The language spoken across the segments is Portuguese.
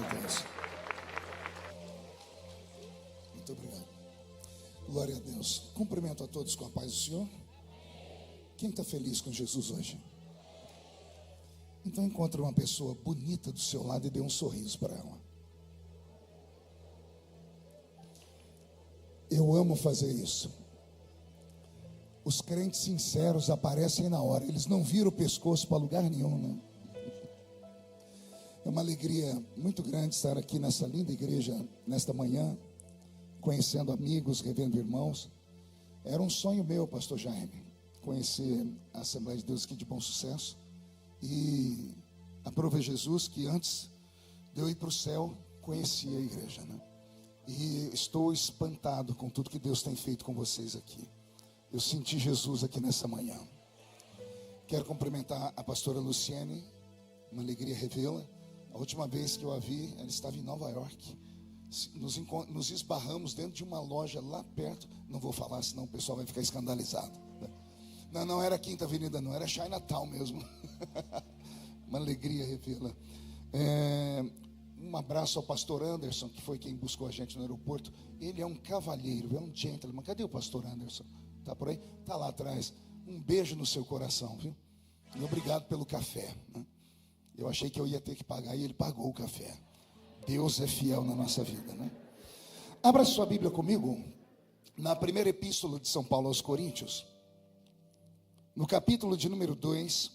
Deus. Muito obrigado. Glória a Deus. Cumprimento a todos com a paz do Senhor. Quem está feliz com Jesus hoje? Então encontre uma pessoa bonita do seu lado e dê um sorriso para ela. Eu amo fazer isso. Os crentes sinceros aparecem na hora. Eles não viram o pescoço para lugar nenhum, né? É uma alegria muito grande estar aqui nessa linda igreja, nesta manhã, conhecendo amigos, revendo irmãos. Era um sonho meu, pastor Jaime, conhecer a Assembleia de Deus aqui de Bom Sucesso. E aprove Jesus que antes de eu ir para o céu, conhecia a igreja, né? E estou espantado com tudo que Deus tem feito com vocês aqui. Eu senti Jesus aqui nessa manhã. Quero cumprimentar a pastora Luciene, uma alegria revê-la. A última vez que eu a vi, ela estava em Nova York. Nos esbarramos dentro de uma loja lá perto. Não vou falar, senão o pessoal vai ficar escandalizado. Não era Quinta Avenida, não, era Chinatown mesmo. Uma alegria revê-la. Um abraço ao pastor Anderson, que foi quem buscou a gente no aeroporto. Ele é um cavalheiro, é um gentleman. Cadê o pastor Anderson? Está por aí? Está lá atrás. Um beijo no seu coração, viu? E obrigado pelo café, né? Eu achei que eu ia ter que pagar e ele pagou o café. Deus é fiel na nossa vida, né? Abra sua Bíblia comigo na primeira epístola de São Paulo aos Coríntios, no capítulo de número 2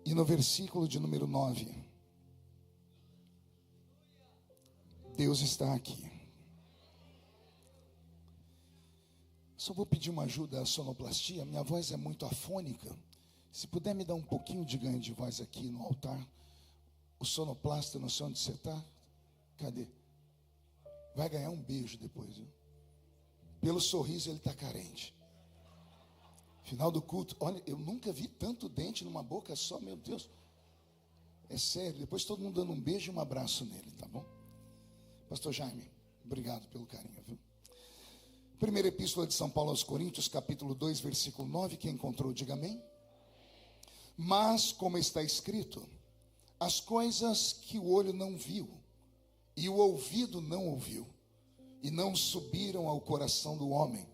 e no versículo de número 9. Deus está aqui. Só vou pedir uma ajuda à sonoplastia. Minha voz é muito afônica. Se puder me dar um pouquinho de ganho de voz aqui no altar. O sonoplasta, não sei onde você está. Cadê? Vai ganhar um beijo depois, viu? Pelo sorriso ele está carente. Final do culto. Olha, eu nunca vi tanto dente numa boca só, meu Deus. É sério. Depois todo mundo dando um beijo e um abraço nele, tá bom? Pastor Jaime, obrigado pelo carinho, viu? Primeira epístola de São Paulo aos Coríntios, capítulo 2, versículo 9. Quem encontrou, diga amém. Mas, como está escrito, as coisas que o olho não viu e o ouvido não ouviu e não subiram ao coração do homem,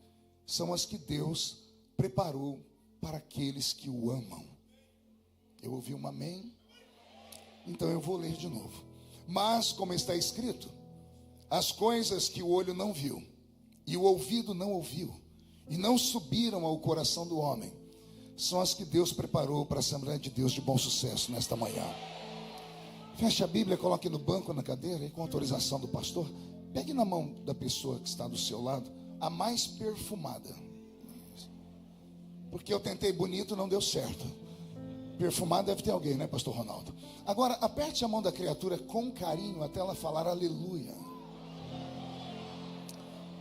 são as que Deus preparou para aqueles que o amam. Eu ouvi um amém? Então eu vou ler de novo. Mas, como está escrito, as coisas que o olho não viu e o ouvido não ouviu e não subiram ao coração do homem, são as que Deus preparou para a Assembleia de Deus de Bom Sucesso nesta manhã. Feche a Bíblia, coloque no banco, na cadeira, e com autorização do pastor, pegue na mão da pessoa que está do seu lado a mais perfumada. Porque eu tentei bonito, não deu certo. Perfumado deve ter alguém, né, pastor Ronaldo? Agora, aperte a mão da criatura com carinho até ela falar aleluia.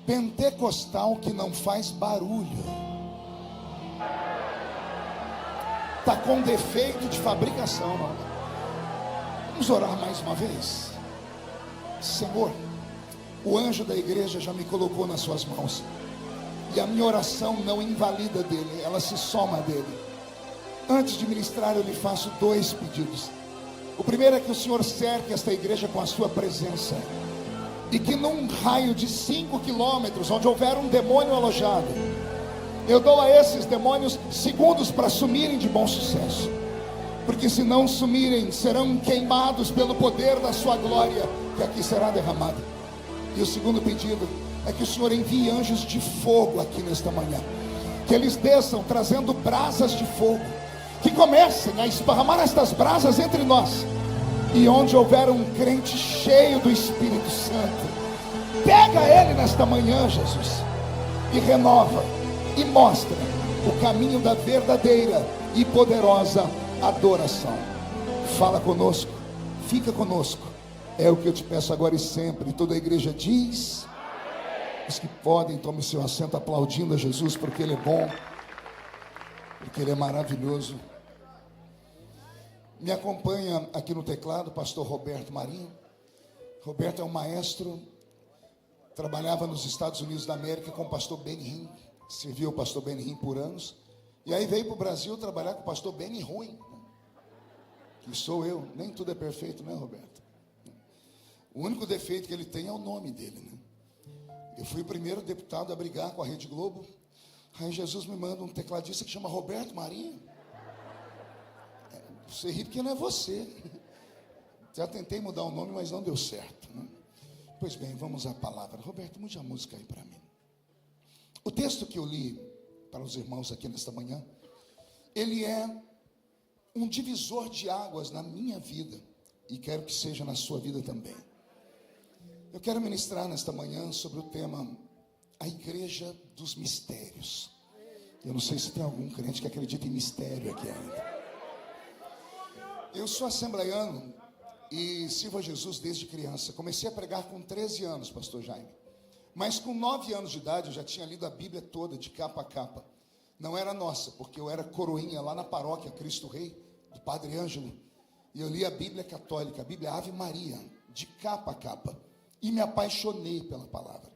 Pentecostal que não faz barulho. Está com defeito de fabricação, não. Vamos orar mais uma vez. Senhor, o anjo da igreja já me colocou nas suas mãos. E a minha oração não invalida dele, ela se soma dele. Antes de ministrar, eu lhe faço 2 pedidos. O primeiro é que o Senhor cerque esta igreja com a sua presença. E que num raio de 5 quilômetros, onde houver um demônio alojado, eu dou a esses demônios segundos para sumirem de bom sucesso. Porque se não sumirem, serão queimados pelo poder da sua glória, que aqui será derramada. E o segundo pedido é que o Senhor envie anjos de fogo aqui nesta manhã. Que eles desçam trazendo brasas de fogo. Que comecem a esparramar estas brasas entre nós. E onde houver um crente cheio do Espírito Santo, pega ele nesta manhã, Jesus, e renova, e mostra o caminho da verdadeira e poderosa adoração. Fala conosco, fica conosco. É o que eu te peço agora e sempre. E toda a igreja diz. Os que podem, tomem seu assento aplaudindo a Jesus, porque Ele é bom, porque Ele é maravilhoso. Me acompanha aqui no teclado o pastor Roberto Marinho. Roberto é um maestro, trabalhava nos Estados Unidos da América com o pastor Benny Hinn, serviu o pastor Benny Hinn por anos, e aí veio para o Brasil trabalhar com o pastor Benny Ruim, que sou eu. Nem tudo é perfeito, né, Roberto? O único defeito que ele tem é o nome dele, né? Eu fui o primeiro deputado a brigar com a Rede Globo. Aí Jesus me manda um tecladista que chama Roberto Marinho. Você ri porque não é você. Já tentei mudar o nome, mas não deu certo, né? Pois bem, vamos à palavra. Roberto, mude a música aí para mim. O texto que eu li para os irmãos aqui nesta manhã, ele é um divisor de águas na minha vida, e quero que seja na sua vida também. Eu quero ministrar nesta manhã sobre o tema a igreja dos mistérios. Eu não sei se tem algum crente que acredita em mistério aqui ainda. Eu sou assembleiano e sirvo a Jesus desde criança. Comecei a pregar com 13 anos, pastor Jaime. Mas com 9 anos de idade eu já tinha lido a Bíblia toda, de capa a capa. Não era nossa, porque eu era coroinha lá na paróquia Cristo Rei, do Padre Ângelo. E eu li a Bíblia católica, a Bíblia Ave Maria, de capa a capa. E me apaixonei pela palavra.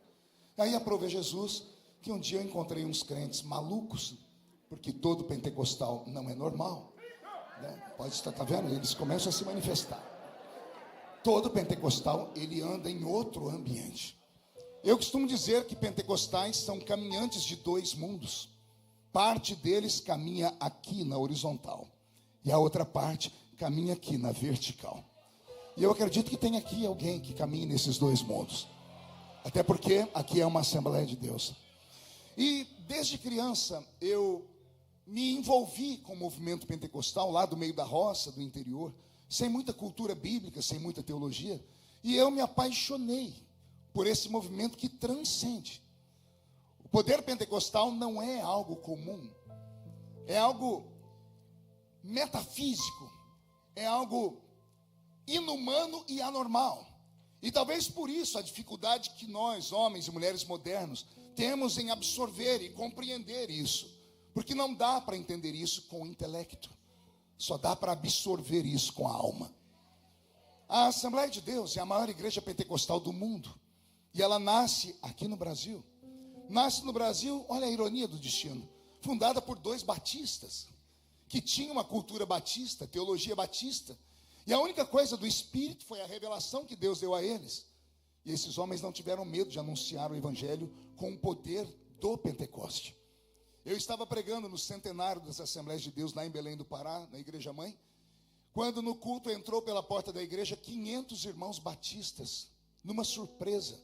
Aí aprovei Jesus, que um dia eu encontrei uns crentes malucos, porque todo pentecostal não é normal, né? Pode estar, tá vendo? Eles começam a se manifestar. Todo pentecostal, ele anda em outro ambiente. Eu costumo dizer que pentecostais são caminhantes de dois mundos. Parte deles caminha aqui na horizontal, e a outra parte caminha aqui na vertical. E eu acredito que tem aqui alguém que caminha nesses dois mundos. Até porque aqui é uma Assembleia de Deus. E desde criança eu me envolvi com o movimento pentecostal lá do meio da roça, do interior, sem muita cultura bíblica, sem muita teologia. E eu me apaixonei por esse movimento que transcende. O poder pentecostal não é algo comum, é algo metafísico, é algo inumano e anormal. E talvez por isso a dificuldade que nós, homens e mulheres modernos, temos em absorver e compreender isso. Porque não dá para entender isso com o intelecto, só dá para absorver isso com a alma. A Assembleia de Deus é a maior igreja pentecostal do mundo. E ela nasce aqui no Brasil. Nasce no Brasil, olha a ironia do destino, fundada por 2 batistas, que tinham uma cultura batista, teologia batista. E a única coisa do Espírito foi a revelação que Deus deu a eles. E esses homens não tiveram medo de anunciar o Evangelho com o poder do Pentecoste. Eu estava pregando no centenário das Assembleias de Deus lá em Belém do Pará, na Igreja Mãe, quando no culto entrou pela porta da igreja 500 irmãos batistas, numa surpresa.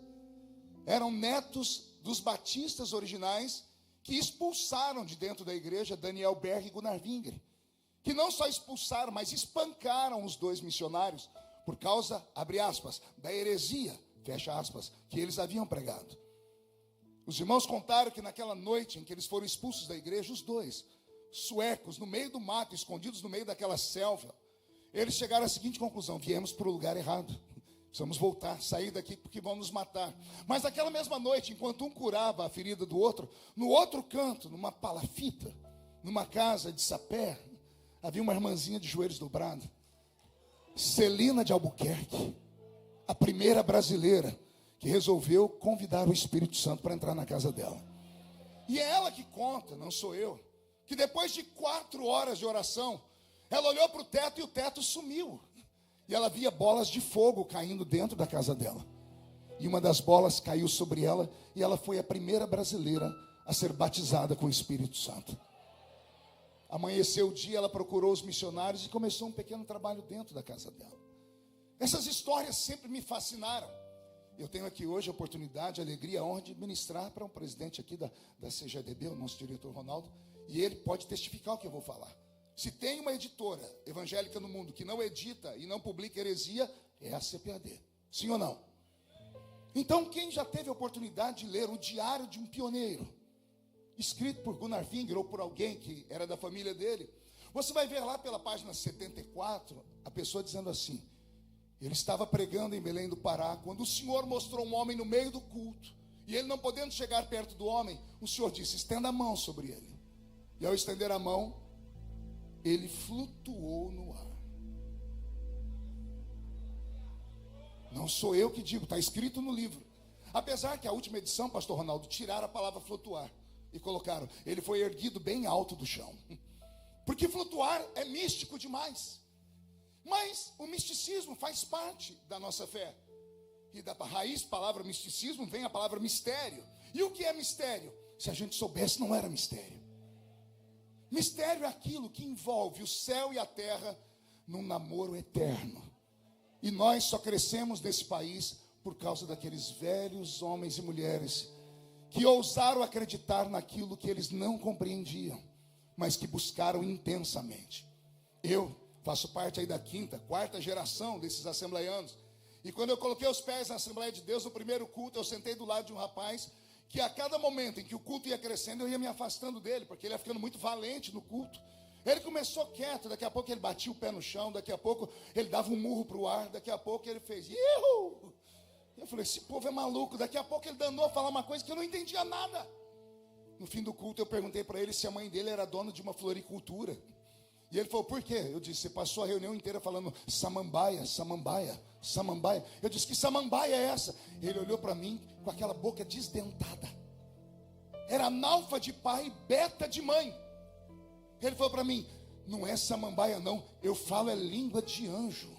Eram netos dos batistas originais que expulsaram de dentro da igreja Daniel Berg e Gunnar Wingre, que não só expulsaram, mas espancaram os 2 missionários por causa, abre aspas, da heresia, fecha aspas, que eles haviam pregado. Os irmãos contaram que naquela noite em que eles foram expulsos da igreja, os 2 suecos, no meio do mato, escondidos no meio daquela selva, eles chegaram à seguinte conclusão: viemos para o lugar errado, precisamos voltar, sair daqui porque vão nos matar. Mas naquela mesma noite, enquanto um curava a ferida do outro, no outro canto, numa palafita, numa casa de sapé, havia uma irmãzinha de joelhos dobrados, Celina de Albuquerque, a primeira brasileira que resolveu convidar o Espírito Santo para entrar na casa dela. E é ela que conta, não sou eu, que depois de 4 horas de oração, ela olhou para o teto e o teto sumiu. E ela via bolas de fogo caindo dentro da casa dela. E uma das bolas caiu sobre ela, e ela foi a primeira brasileira a ser batizada com o Espírito Santo. Amanheceu o dia, ela procurou os missionários e começou um pequeno trabalho dentro da casa dela. Essas histórias sempre me fascinaram. Eu tenho aqui hoje a oportunidade, a alegria, a honra de ministrar para um presidente aqui da CGDB, o nosso diretor Ronaldo, e ele pode testificar o que eu vou falar. Se tem uma editora evangélica no mundo que não edita e não publica heresia, é a CPAD. Sim ou não? Então, quem já teve a oportunidade de ler o Diário de um Pioneiro, escrito por Gunnar Wingre ou por alguém que era da família dele, você vai ver lá pela página 74, a pessoa dizendo assim: ele estava pregando em Belém do Pará, quando o Senhor mostrou um homem no meio do culto, e ele não podendo chegar perto do homem, o Senhor disse: estenda a mão sobre ele. E ao estender a mão, ele flutuou no ar. Não sou eu que digo, está escrito no livro. Apesar que a última edição, pastor Ronaldo, tiraram a palavra flutuar e colocaram: ele foi erguido bem alto do chão. Porque flutuar é místico demais. Mas o misticismo faz parte da nossa fé. E da raiz palavra misticismo vem a palavra mistério. E o que é mistério? Se a gente soubesse, não era mistério. Mistério é aquilo que envolve o céu e a terra num namoro eterno. E nós só crescemos nesse país por causa daqueles velhos homens e mulheres que ousaram acreditar naquilo que eles não compreendiam, mas que buscaram intensamente. Eu faço parte aí da quarta geração desses assembleianos. E quando eu coloquei os pés na Assembleia de Deus, no primeiro culto, eu sentei do lado de um rapaz que a cada momento em que o culto ia crescendo, eu ia me afastando dele, porque ele ia ficando muito valente no culto. Ele começou quieto, daqui a pouco ele batia o pé no chão, daqui a pouco ele dava um murro para o ar, daqui a pouco ele fez ihu! Eu falei, esse povo é maluco. Daqui a pouco ele danou a falar uma coisa que eu não entendia nada. No fim do culto eu perguntei para ele se a mãe dele era dona de uma floricultura. E ele falou, por quê? Eu disse, você passou a reunião inteira falando samambaia, samambaia, samambaia. Eu disse, que samambaia é essa? Ele olhou para mim com aquela boca desdentada. Era analfa de pai, beta de mãe. Ele falou para mim, não é samambaia não, eu falo é língua de anjo.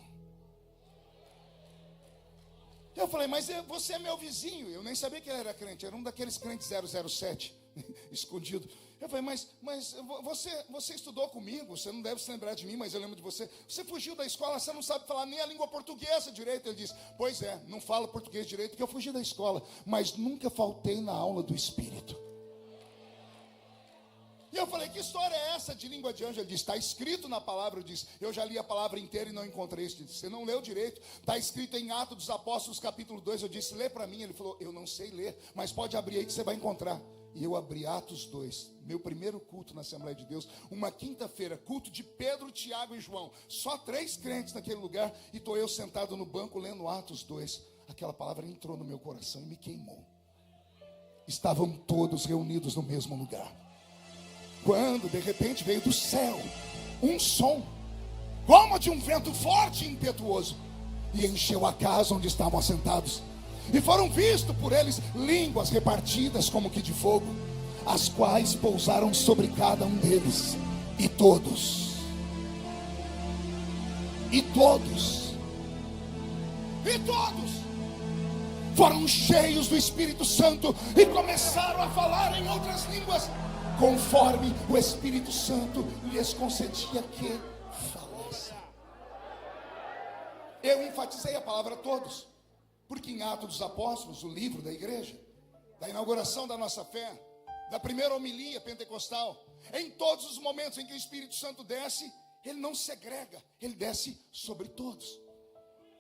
Eu falei, mas você é meu vizinho. Eu nem sabia que ele era crente, era um daqueles crentes 007, escondido. Eu falei, mas você estudou comigo, você não deve se lembrar de mim, mas eu lembro de você. Você fugiu da escola, você não sabe falar nem a língua portuguesa direito. Ele disse, pois é, não falo português direito porque eu fugi da escola, mas nunca faltei na aula do Espírito. E eu falei, que história é essa de língua de anjo? Ele disse, está escrito na palavra. Eu disse, eu já li a palavra inteira e não encontrei isso. Ele disse, você não leu direito, está escrito em Atos dos Apóstolos capítulo 2. Eu disse, lê para mim. Ele falou, eu não sei ler, mas pode abrir aí que você vai encontrar. E eu abri Atos 2, meu primeiro culto na Assembleia de Deus, uma quinta-feira, culto de Pedro, Tiago e João, só 3 crentes naquele lugar, e estou eu sentado no banco lendo Atos 2, aquela palavra entrou no meu coração e me queimou. Estavam todos reunidos no mesmo lugar, quando de repente veio do céu um som, como de um vento forte e impetuoso, e encheu a casa onde estavam assentados. E foram vistos por eles línguas repartidas como que de fogo, as quais pousaram sobre cada um deles. E todos foram cheios do Espírito Santo e começaram a falar em outras línguas, conforme o Espírito Santo lhes concedia que falassem. Eu enfatizei a palavra todos, porque em Atos dos Apóstolos, o livro da igreja, da inauguração da nossa fé, da primeira homilia pentecostal, em todos os momentos em que o Espírito Santo desce, ele não segrega, ele desce sobre todos.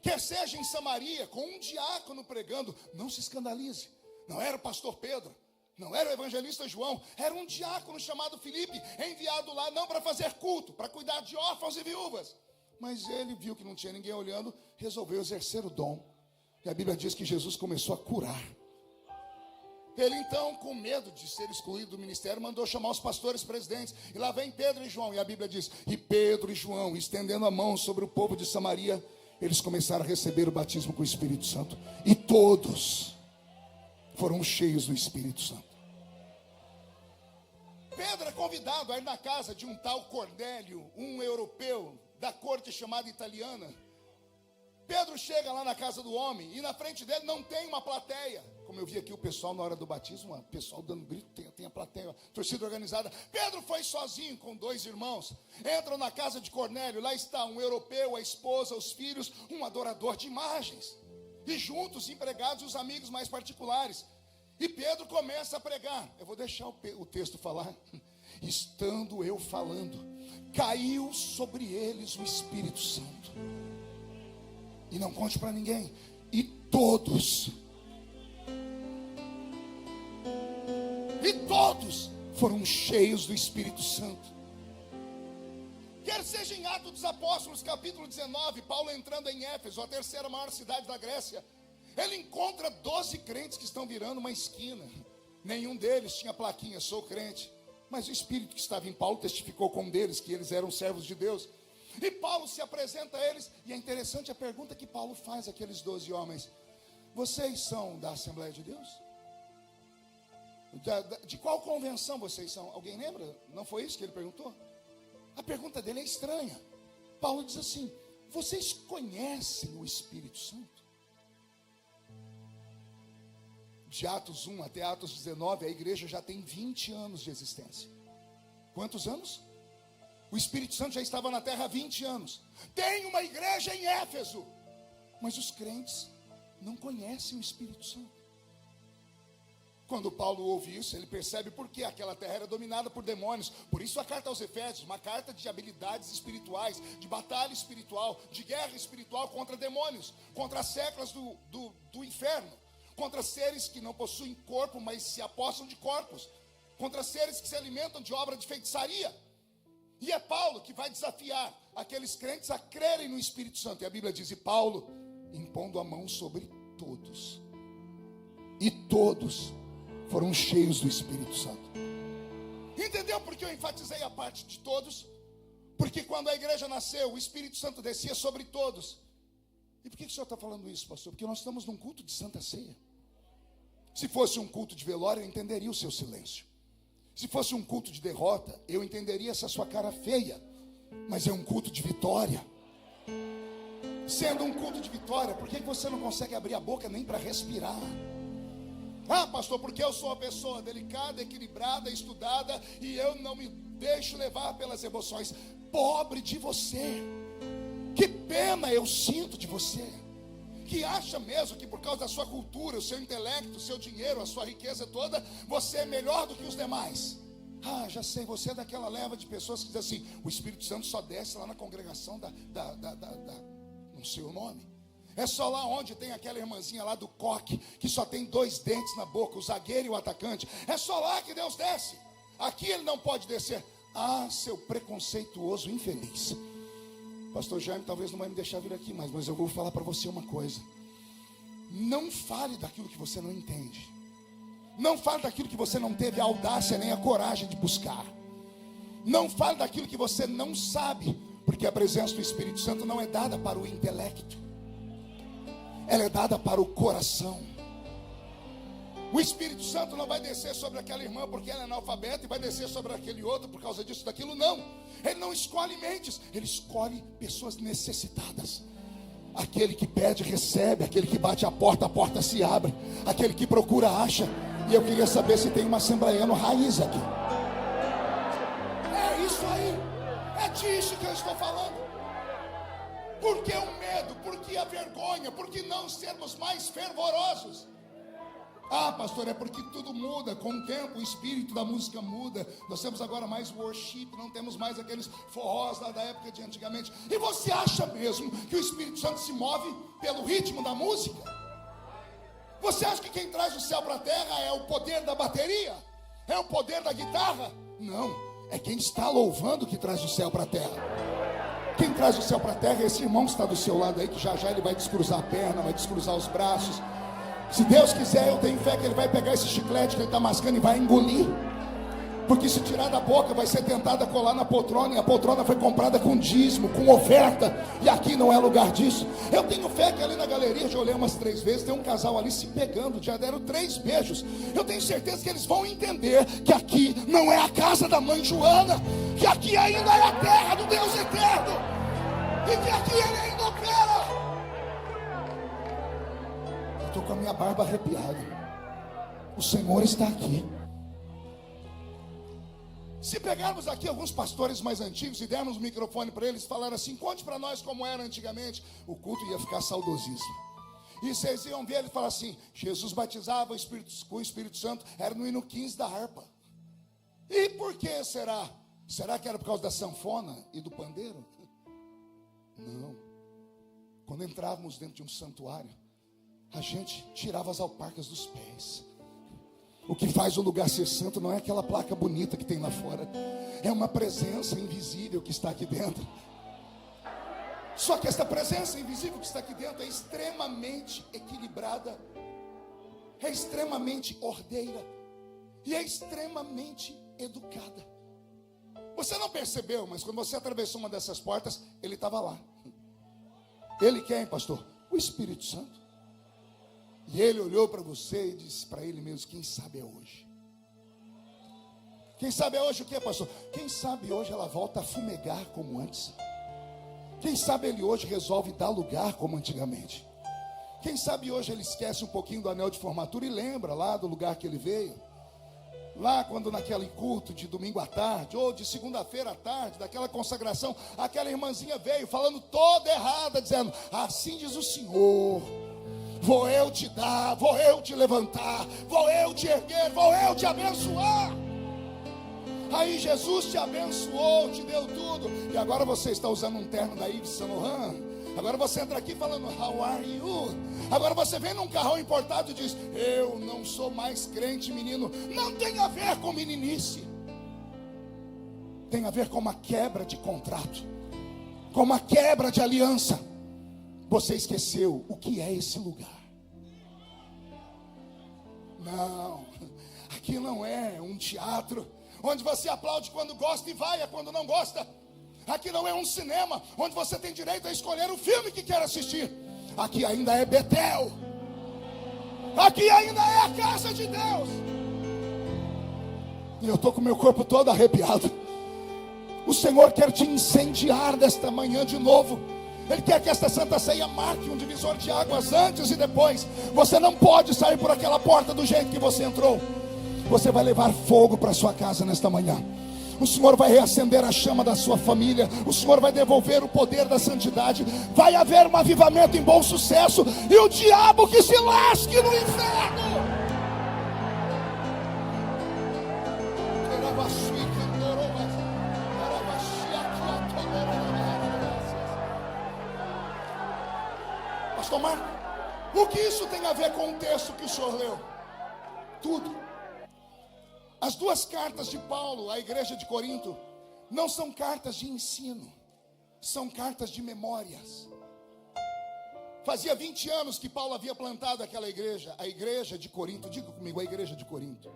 Quer seja em Samaria, com um diácono pregando, não se escandalize, não era o pastor Pedro, não era o evangelista João, era um diácono chamado Filipe, enviado lá não para fazer culto, para cuidar de órfãos e viúvas, mas ele viu que não tinha ninguém olhando, resolveu exercer o dom. E a Bíblia diz que Jesus começou a curar. Ele então, com medo de ser excluído do ministério, mandou chamar os pastores presidentes. E lá vem Pedro e João. E a Bíblia diz, e Pedro e João, estendendo a mão sobre o povo de Samaria, eles começaram a receber o batismo com o Espírito Santo. E todos foram cheios do Espírito Santo. Pedro é convidado a ir na casa de um tal Cornélio, um europeu da corte chamada italiana. Pedro chega lá na casa do homem e na frente dele não tem uma plateia. Como eu vi aqui o pessoal na hora do batismo, o pessoal dando grito, tem a plateia, torcida organizada. Pedro foi sozinho com 2 irmãos. Entram na casa de Cornélio, lá está um europeu, a esposa, os filhos, um adorador de imagens. E juntos, empregados e os amigos mais particulares. E Pedro começa a pregar. Eu vou deixar o texto falar. Estando eu falando, caiu sobre eles o Espírito Santo. E não conte para ninguém. E todos foram cheios do Espírito Santo. Quer seja em Atos dos Apóstolos, capítulo 19, Paulo entrando em Éfeso, a 3ª maior cidade da Grécia, ele encontra 12 crentes que estão virando uma esquina. Nenhum deles tinha plaquinha, sou crente. Mas o Espírito que estava em Paulo testificou com um deles que eles eram servos de Deus. E Paulo se apresenta a eles, e é interessante a pergunta que Paulo faz àqueles 12 homens: vocês são da Assembleia de Deus? De qual convenção vocês são? Alguém lembra? Não foi isso que ele perguntou? A pergunta dele é estranha. Paulo diz assim: vocês conhecem o Espírito Santo? de Atos 1 até Atos 19, a igreja já tem 20 anos de existência. Quantos anos? O Espírito Santo já estava na terra há 20 anos. Tem uma igreja em Éfeso, mas os crentes não conhecem o Espírito Santo. Quando Paulo ouve isso, ele percebe por que aquela terra era dominada por demônios. Por isso a carta aos Efésios, uma carta de habilidades espirituais, de batalha espiritual, de guerra espiritual contra demônios, contra as seclas do inferno, contra seres que não possuem corpo, mas se apossam de corpos, contra seres que se alimentam de obra de feitiçaria. E é Paulo que vai desafiar aqueles crentes a crerem no Espírito Santo. E a Bíblia diz, e Paulo, impondo a mão sobre todos, e todos foram cheios do Espírito Santo. Entendeu por que eu enfatizei a parte de todos? Porque quando a igreja nasceu, o Espírito Santo descia sobre todos. E por que o senhor está falando isso, pastor? Porque nós estamos num culto de Santa Ceia. Se fosse um culto de velório, eu entenderia o seu silêncio. Se fosse um culto de derrota, eu entenderia essa sua cara feia. Mas é um culto de vitória. Sendo um culto de vitória, por que você não consegue abrir a boca nem para respirar? Ah, pastor, porque eu sou uma pessoa delicada, equilibrada, estudada, e eu não me deixo levar pelas emoções. Pobre de você. Que pena eu sinto de você, que acha mesmo que por causa da sua cultura, o seu intelecto, o seu dinheiro, a sua riqueza toda, você é melhor do que os demais. Ah, já sei, você é daquela leva de pessoas que dizem assim, o Espírito Santo só desce lá na congregação não sei o nome. É só lá onde tem aquela irmãzinha lá do coque, que só tem 2 dentes na boca, o zagueiro e o atacante. É só lá que Deus desce. Aqui ele não pode descer. Ah, seu preconceituoso infeliz. Pastor Jaime talvez não vai me deixar vir aqui mais, mas eu vou falar para você uma coisa. Não fale daquilo que você não entende. Não fale daquilo que você não teve a audácia nem a coragem de buscar. Não fale daquilo que você não sabe, porque a presença do Espírito Santo não é dada para o intelecto. Ela é dada para o coração. O Espírito Santo não vai descer sobre aquela irmã porque ela é analfabeta e vai descer sobre aquele outro por causa disso, daquilo, não. Ele não escolhe mentes, ele escolhe pessoas necessitadas. Aquele que pede, recebe. Aquele que bate a porta se abre. Aquele que procura, acha. E eu queria saber se tem uma assembleiano raiz aqui. É isso aí. É disso que eu estou falando. Por que o medo? Por que a vergonha? Por que não sermos mais fervorosos? Ah, pastor, é porque tudo muda. Com o tempo, o espírito da música muda. Nós temos agora mais worship, não temos mais aqueles forrós lá da época de antigamente. E você acha mesmo que o Espírito Santo se move pelo ritmo da música? Você acha que quem traz o céu para a terra é o poder da bateria? É o poder da guitarra? Não, é quem está louvando que traz o céu para a terra. Quem traz o céu para a terra é esse irmão que está do seu lado aí, que já ele vai descruzar a perna, vai descruzar os braços. Se Deus quiser, eu tenho fé que ele vai pegar esse chiclete que ele está mascando e vai engolir. Porque se tirar da boca, vai ser tentado a colar na poltrona. E a poltrona foi comprada com dízimo, com oferta. E aqui não é lugar disso. Eu tenho fé que ali na galeria, já olhei umas 3 vezes, tem um casal ali se pegando, já deram 3 beijos. Eu tenho certeza que eles vão entender que aqui não é a casa da mãe Joana, que aqui ainda é a terra do Deus eterno, e que aqui ele ainda opera. Eu estou com a minha barba arrepiada. O Senhor está aqui. Se pegarmos aqui alguns pastores mais antigos e dermos o microfone para eles, falar assim, conte para nós como era antigamente, o culto ia ficar saudosíssimo. E vocês iam ver ele falar assim, Jesus batizava com o Espírito Santo, era no hino 15 da harpa. E por que será? Será que era por causa da sanfona e do pandeiro? Não. Quando entrávamos dentro de um santuário, a gente tirava as alparcas dos pés. O que faz o lugar ser santo não é aquela placa bonita que tem lá fora, é uma presença invisível que está aqui dentro. Só que essa presença invisível que está aqui dentro é extremamente equilibrada, é extremamente ordeira e é extremamente educada. Você não percebeu, mas quando você atravessou uma dessas portas, ele estava lá. Ele quem, pastor? O Espírito Santo. E ele olhou para você e disse para ele mesmo, quem sabe é hoje. Quem sabe é hoje o que, pastor? Quem sabe hoje ela volta a fumegar como antes. Quem sabe ele hoje resolve dar lugar como antigamente. Quem sabe hoje ele esquece um pouquinho do anel de formatura e lembra lá do lugar que ele veio. Lá quando naquele culto de domingo à tarde, ou de segunda-feira à tarde, daquela consagração, aquela irmãzinha veio falando toda errada, dizendo: assim diz o Senhor, vou eu te dar, vou eu te levantar, vou eu te erguer, vou eu te abençoar. Aí Jesus te abençoou, te deu tudo, e agora você está usando um terno da Yves Saint Laurent. Agora você entra aqui falando: how are you? Agora você vem num carrão importado e diz: eu não sou mais crente, menino. Não tem a ver com meninice, tem a ver com uma quebra de contrato, com uma quebra de aliança. Você esqueceu o que é esse lugar. Não, aqui não é um teatro onde você aplaude quando gosta e vai quando não gosta. Aqui não é um cinema onde você tem direito a escolher o filme que quer assistir. Aqui ainda é Betel. Aqui ainda é a casa de Deus. E eu estou com meu corpo todo arrepiado. O Senhor quer te incendiar desta manhã de novo. Ele quer que esta Santa Ceia marque um divisor de águas antes e depois. Você não pode sair por aquela porta do jeito que você entrou. Você vai levar fogo para sua casa nesta manhã. O Senhor vai reacender a chama da sua família. O Senhor vai devolver o poder da santidade. Vai haver um avivamento em bom sucesso. E o diabo que se lasque no inferno. Pastor Marco, o que isso tem a ver com o texto que o senhor leu? Tudo. As duas cartas de Paulo à igreja de Corinto não são cartas de ensino, são cartas de memórias. Fazia 20 anos que Paulo havia plantado aquela igreja, a igreja de Corinto. Diga comigo, a igreja de Corinto.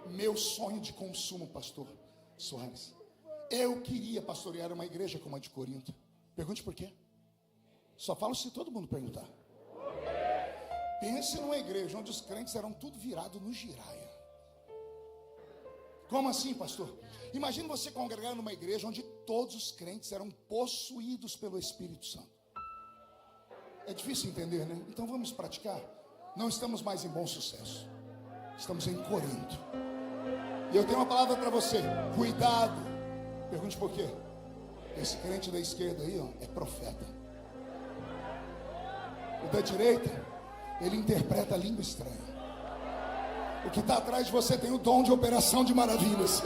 Meu sonho de consumo, pastor Soares, eu queria pastorear uma igreja como a de Corinto. Pergunte por quê? Só falo se todo mundo perguntar. Pense numa igreja onde os crentes eram tudo virado no giraia. Como assim, pastor? Imagine você congregar numa igreja onde todos os crentes eram possuídos pelo Espírito Santo. É difícil entender, né? Então vamos praticar. Não estamos mais em bom sucesso, estamos em Corinto. E eu tenho uma palavra para você: cuidado. Pergunte por quê? Esse crente da esquerda aí, ó, é profeta. O da direita, ele interpreta a língua estranha. O que está atrás de você tem o dom de operação de maravilhas.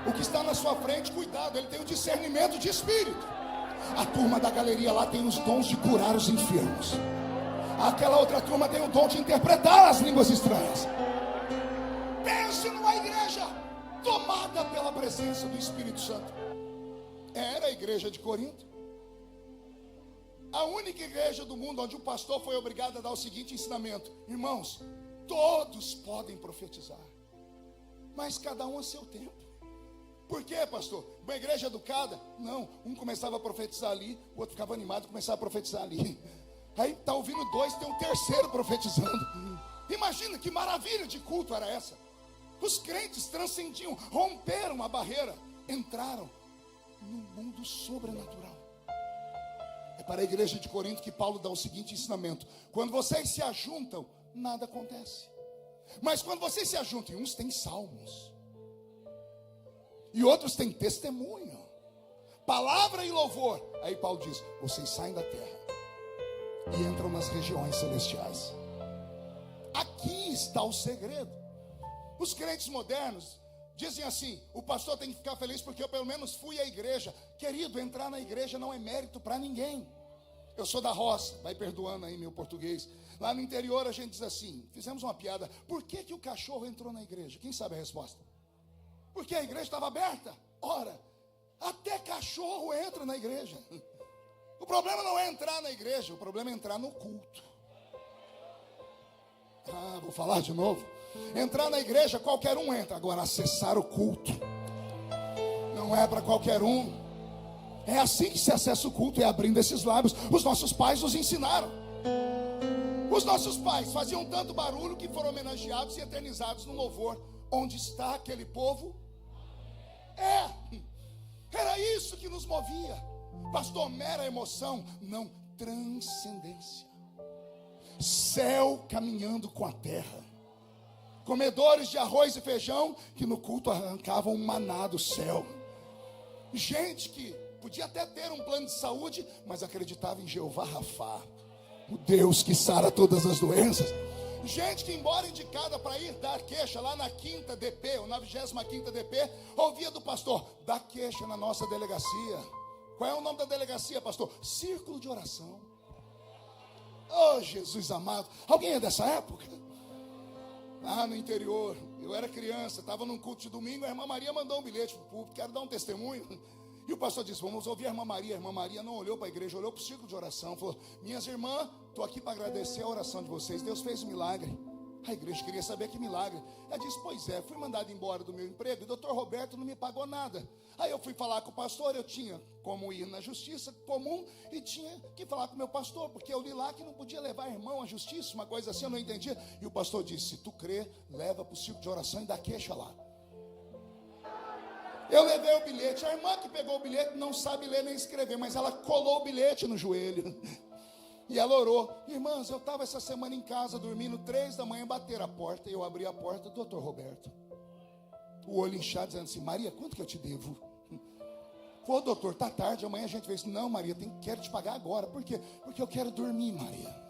O que está na sua frente, cuidado, ele tem o discernimento de espírito. A turma da galeria lá tem os dons de curar os enfermos. Aquela outra turma tem o dom de interpretar as línguas estranhas. Pense numa igreja tomada pela presença do Espírito Santo. Era a igreja de Corinto. A única igreja do mundo onde o pastor foi obrigado a dar o seguinte ensinamento: irmãos, todos podem profetizar, mas cada um a seu tempo. Por quê, pastor? Uma igreja educada? Não, um começava a profetizar ali, o outro ficava animado e começava a profetizar ali. Aí está ouvindo dois, tem um terceiro profetizando. Imagina que maravilha de culto era essa. Os crentes transcendiam, romperam a barreira, entraram no mundo sobrenatural. É para a igreja de Corinto que Paulo dá o seguinte ensinamento: quando vocês se ajuntam, nada acontece. Mas quando vocês se ajuntam, uns têm salmos e outros têm testemunho, palavra e louvor. Aí Paulo diz: vocês saem da terra e entram nas regiões celestiais. Aqui está o segredo. Os crentes modernos dizem assim: o pastor tem que ficar feliz porque eu pelo menos fui à igreja. Querido, entrar na igreja não é mérito para ninguém. Eu sou da roça, vai perdoando aí meu português. Lá no interior a gente diz assim, fizemos uma piada: por que que o cachorro entrou na igreja? Quem sabe a resposta? Porque a igreja estava aberta. Ora, até cachorro entra na igreja. O problema não é entrar na igreja, o problema é entrar no culto. Vou falar de novo. Entrar na igreja qualquer um entra, agora acessar o culto não é para qualquer um. É assim que se acessa o culto, é abrindo esses lábios. Os nossos pais nos ensinaram. Os nossos pais faziam tanto barulho que foram homenageados e eternizados no louvor. Onde está aquele povo? Era isso que nos movia. Pastor, mera emoção? Não, transcendência. Céu caminhando com a terra. Comedores de arroz e feijão que no culto arrancavam um maná do céu. Gente que podia até ter um plano de saúde, mas acreditava em Jeová Rafá, o Deus que sara todas as doenças. Gente que, embora indicada para ir dar queixa lá na 5ª DP, ou na 25ª DP, ouvia do pastor: dá queixa na nossa delegacia. Qual é o nome da delegacia, pastor? Círculo de oração. Oh, Jesus amado. Alguém é dessa época? Ah, no interior, eu era criança, estava num culto de domingo, a irmã Maria mandou um bilhete para o público, quero dar um testemunho. E o pastor disse: vamos ouvir a irmã Maria. A irmã Maria não olhou para a igreja, olhou para o círculo de oração, falou: minhas irmãs, estou aqui para agradecer a oração de vocês, Deus fez um milagre. A igreja queria saber que milagre. Ela disse: pois é, fui mandado embora do meu emprego e o doutor Roberto não me pagou nada. Aí eu fui falar com o pastor, eu tinha como ir na justiça comum e tinha que falar com o meu pastor, porque eu li lá que não podia levar irmão à justiça, uma coisa assim, eu não entendia. E o pastor disse: se tu crê, leva para o círculo de oração e dá queixa lá. Eu levei o bilhete. A irmã que pegou o bilhete não sabe ler nem escrever, mas ela colou o bilhete no joelho e ela orou. Irmãs, eu estava essa semana em casa dormindo, 3 da manhã, bateram a porta. Eu abri a porta, doutor Roberto, o olho inchado, dizendo assim: Maria, quanto que eu te devo? Pô, doutor, tá tarde, amanhã a gente vê isso. Não, Maria, quero te pagar agora. Por quê? Porque eu quero dormir, Maria.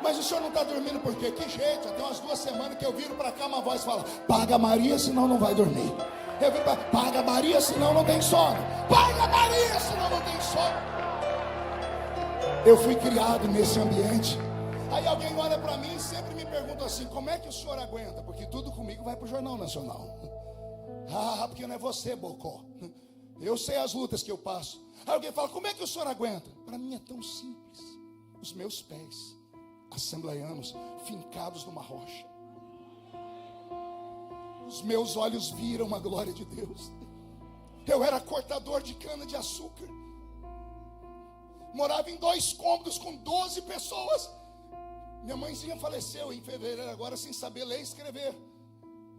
Mas o senhor não está dormindo por quê? Que jeito, já tem umas 2 semanas que eu viro para cá, uma voz fala: paga Maria, senão não vai dormir. Eu viro para: paga Maria, senão não tem sono. Paga Maria, senão não tem sono. Eu fui criado nesse ambiente. Aí alguém olha para mim e sempre me pergunta assim: como é que o senhor aguenta? Porque tudo comigo vai para o Jornal Nacional. Ah, porque não é você, Bocó. Eu sei as lutas que eu passo. Aí alguém fala: como é que o senhor aguenta? Para mim é tão simples. Os meus pés, assembleianos, fincados numa rocha. Os meus olhos viram a glória de Deus. Eu era cortador de cana de açúcar. Morava em 2 cômodos com 12 pessoas. Minha mãezinha faleceu em fevereiro agora, sem saber ler e escrever.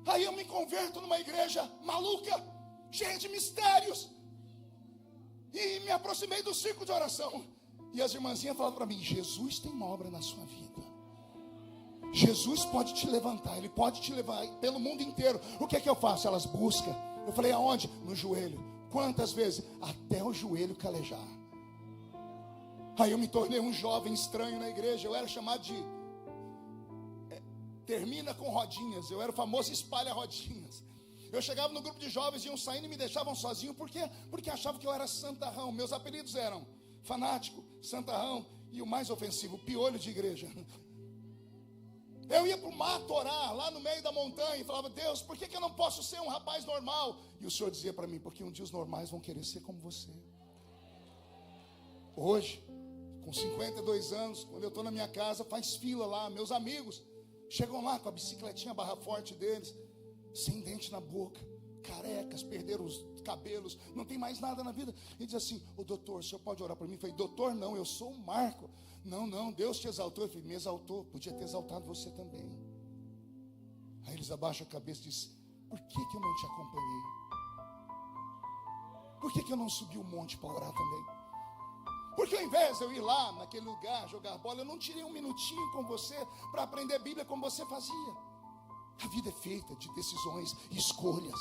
Aí eu me converto numa igreja maluca, cheia de mistérios. E me aproximei do círculo de oração. E as irmãzinhas falavam para mim: Jesus tem uma obra na sua vida. Jesus pode te levantar, Ele pode te levar pelo mundo inteiro. O que é que eu faço? Elas buscam. Eu falei: aonde? No joelho. Quantas vezes? Até o joelho calejar. Aí eu me tornei um jovem estranho na igreja. Eu era chamado de termina com rodinhas. Eu era o famoso espalha rodinhas. Eu chegava no grupo de jovens, iam saindo e me deixavam sozinho. Por quê? Porque achavam que eu era santarrão. Meus apelidos eram fanático, santarrão e o mais ofensivo, piolho de igreja. Eu ia para o mato orar, lá no meio da montanha, e falava: Deus, por que eu não posso ser um rapaz normal? E o Senhor dizia para mim: porque um dia os normais vão querer ser como você. Hoje, com 52 anos, quando eu estou na minha casa, faz fila lá, meus amigos chegam lá com a bicicletinha barra forte deles, sem dente na boca, carecas, perderam os cabelos, não tem mais nada na vida, e diz assim: ô doutor, o senhor pode orar por mim? Eu falei: doutor não, eu sou o Marco. Não, Deus te exaltou. Eu falei: me exaltou, podia ter exaltado você também. Aí eles abaixam a cabeça e dizem: por que eu não te acompanhei? Por que eu não subi o monte para orar também? Porque ao invés de eu ir lá naquele lugar jogar bola, eu não tirei um minutinho com você para aprender Bíblia como você fazia. A vida é feita de decisões e escolhas.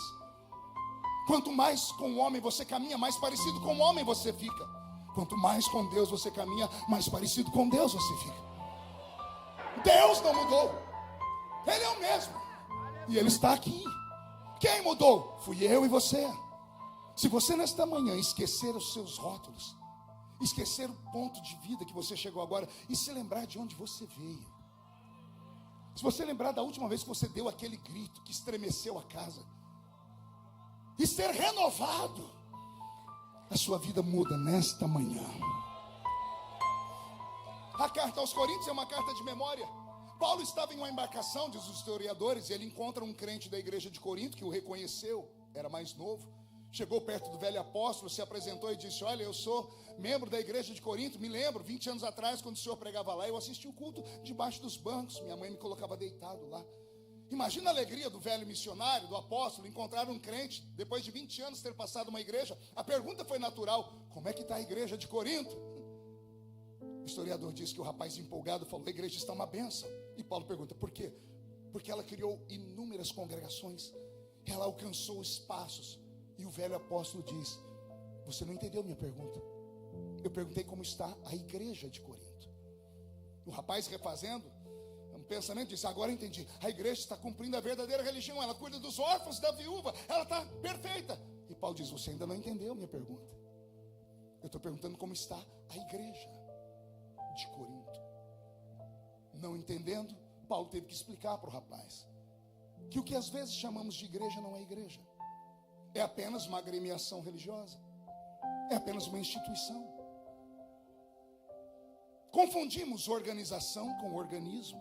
Quanto mais com o homem você caminha, mais parecido com o homem você fica. Quanto mais com Deus você caminha, mais parecido com Deus você fica. Deus não mudou. Ele é o mesmo. E Ele está aqui. Quem mudou? Fui eu e você. Se você nesta manhã esquecer os seus rótulos, esquecer o ponto de vida que você chegou agora e se lembrar de onde você veio, se você lembrar da última vez que você deu aquele grito que estremeceu a casa, e ser renovado, a sua vida muda nesta manhã. A carta aos Coríntios é uma carta de memória. Paulo estava em uma embarcação, diz os historiadores, e ele encontra um crente da igreja de Corinto que o reconheceu, era mais novo. Chegou perto do velho apóstolo, se apresentou e disse: olha, eu sou membro da igreja de Corinto. Me lembro, 20 anos atrás, quando o senhor pregava lá, eu assisti o culto debaixo dos bancos. Minha mãe me colocava deitado lá. Imagina a alegria do velho missionário, do apóstolo, encontrar um crente, depois de 20 anos ter passado uma igreja. A pergunta foi natural: como é que está a igreja de Corinto? O historiador diz que o rapaz empolgado falou: a igreja está uma bênção. E Paulo pergunta: por quê? Porque ela criou inúmeras congregações, ela alcançou espaços. E o velho apóstolo diz: você não entendeu minha pergunta. Eu perguntei como está a igreja de Corinto. O rapaz, refazendo um pensamento, disse: agora entendi. A igreja está cumprindo a verdadeira religião, ela cuida dos órfãos, da viúva, ela está perfeita. E Paulo diz: você ainda não entendeu minha pergunta. Eu estou perguntando como está a igreja de Corinto. Não entendendo, Paulo teve que explicar para o rapaz que o que às vezes chamamos de igreja não é igreja, é apenas uma agremiação religiosa, é apenas uma instituição. Confundimos organização com organismo.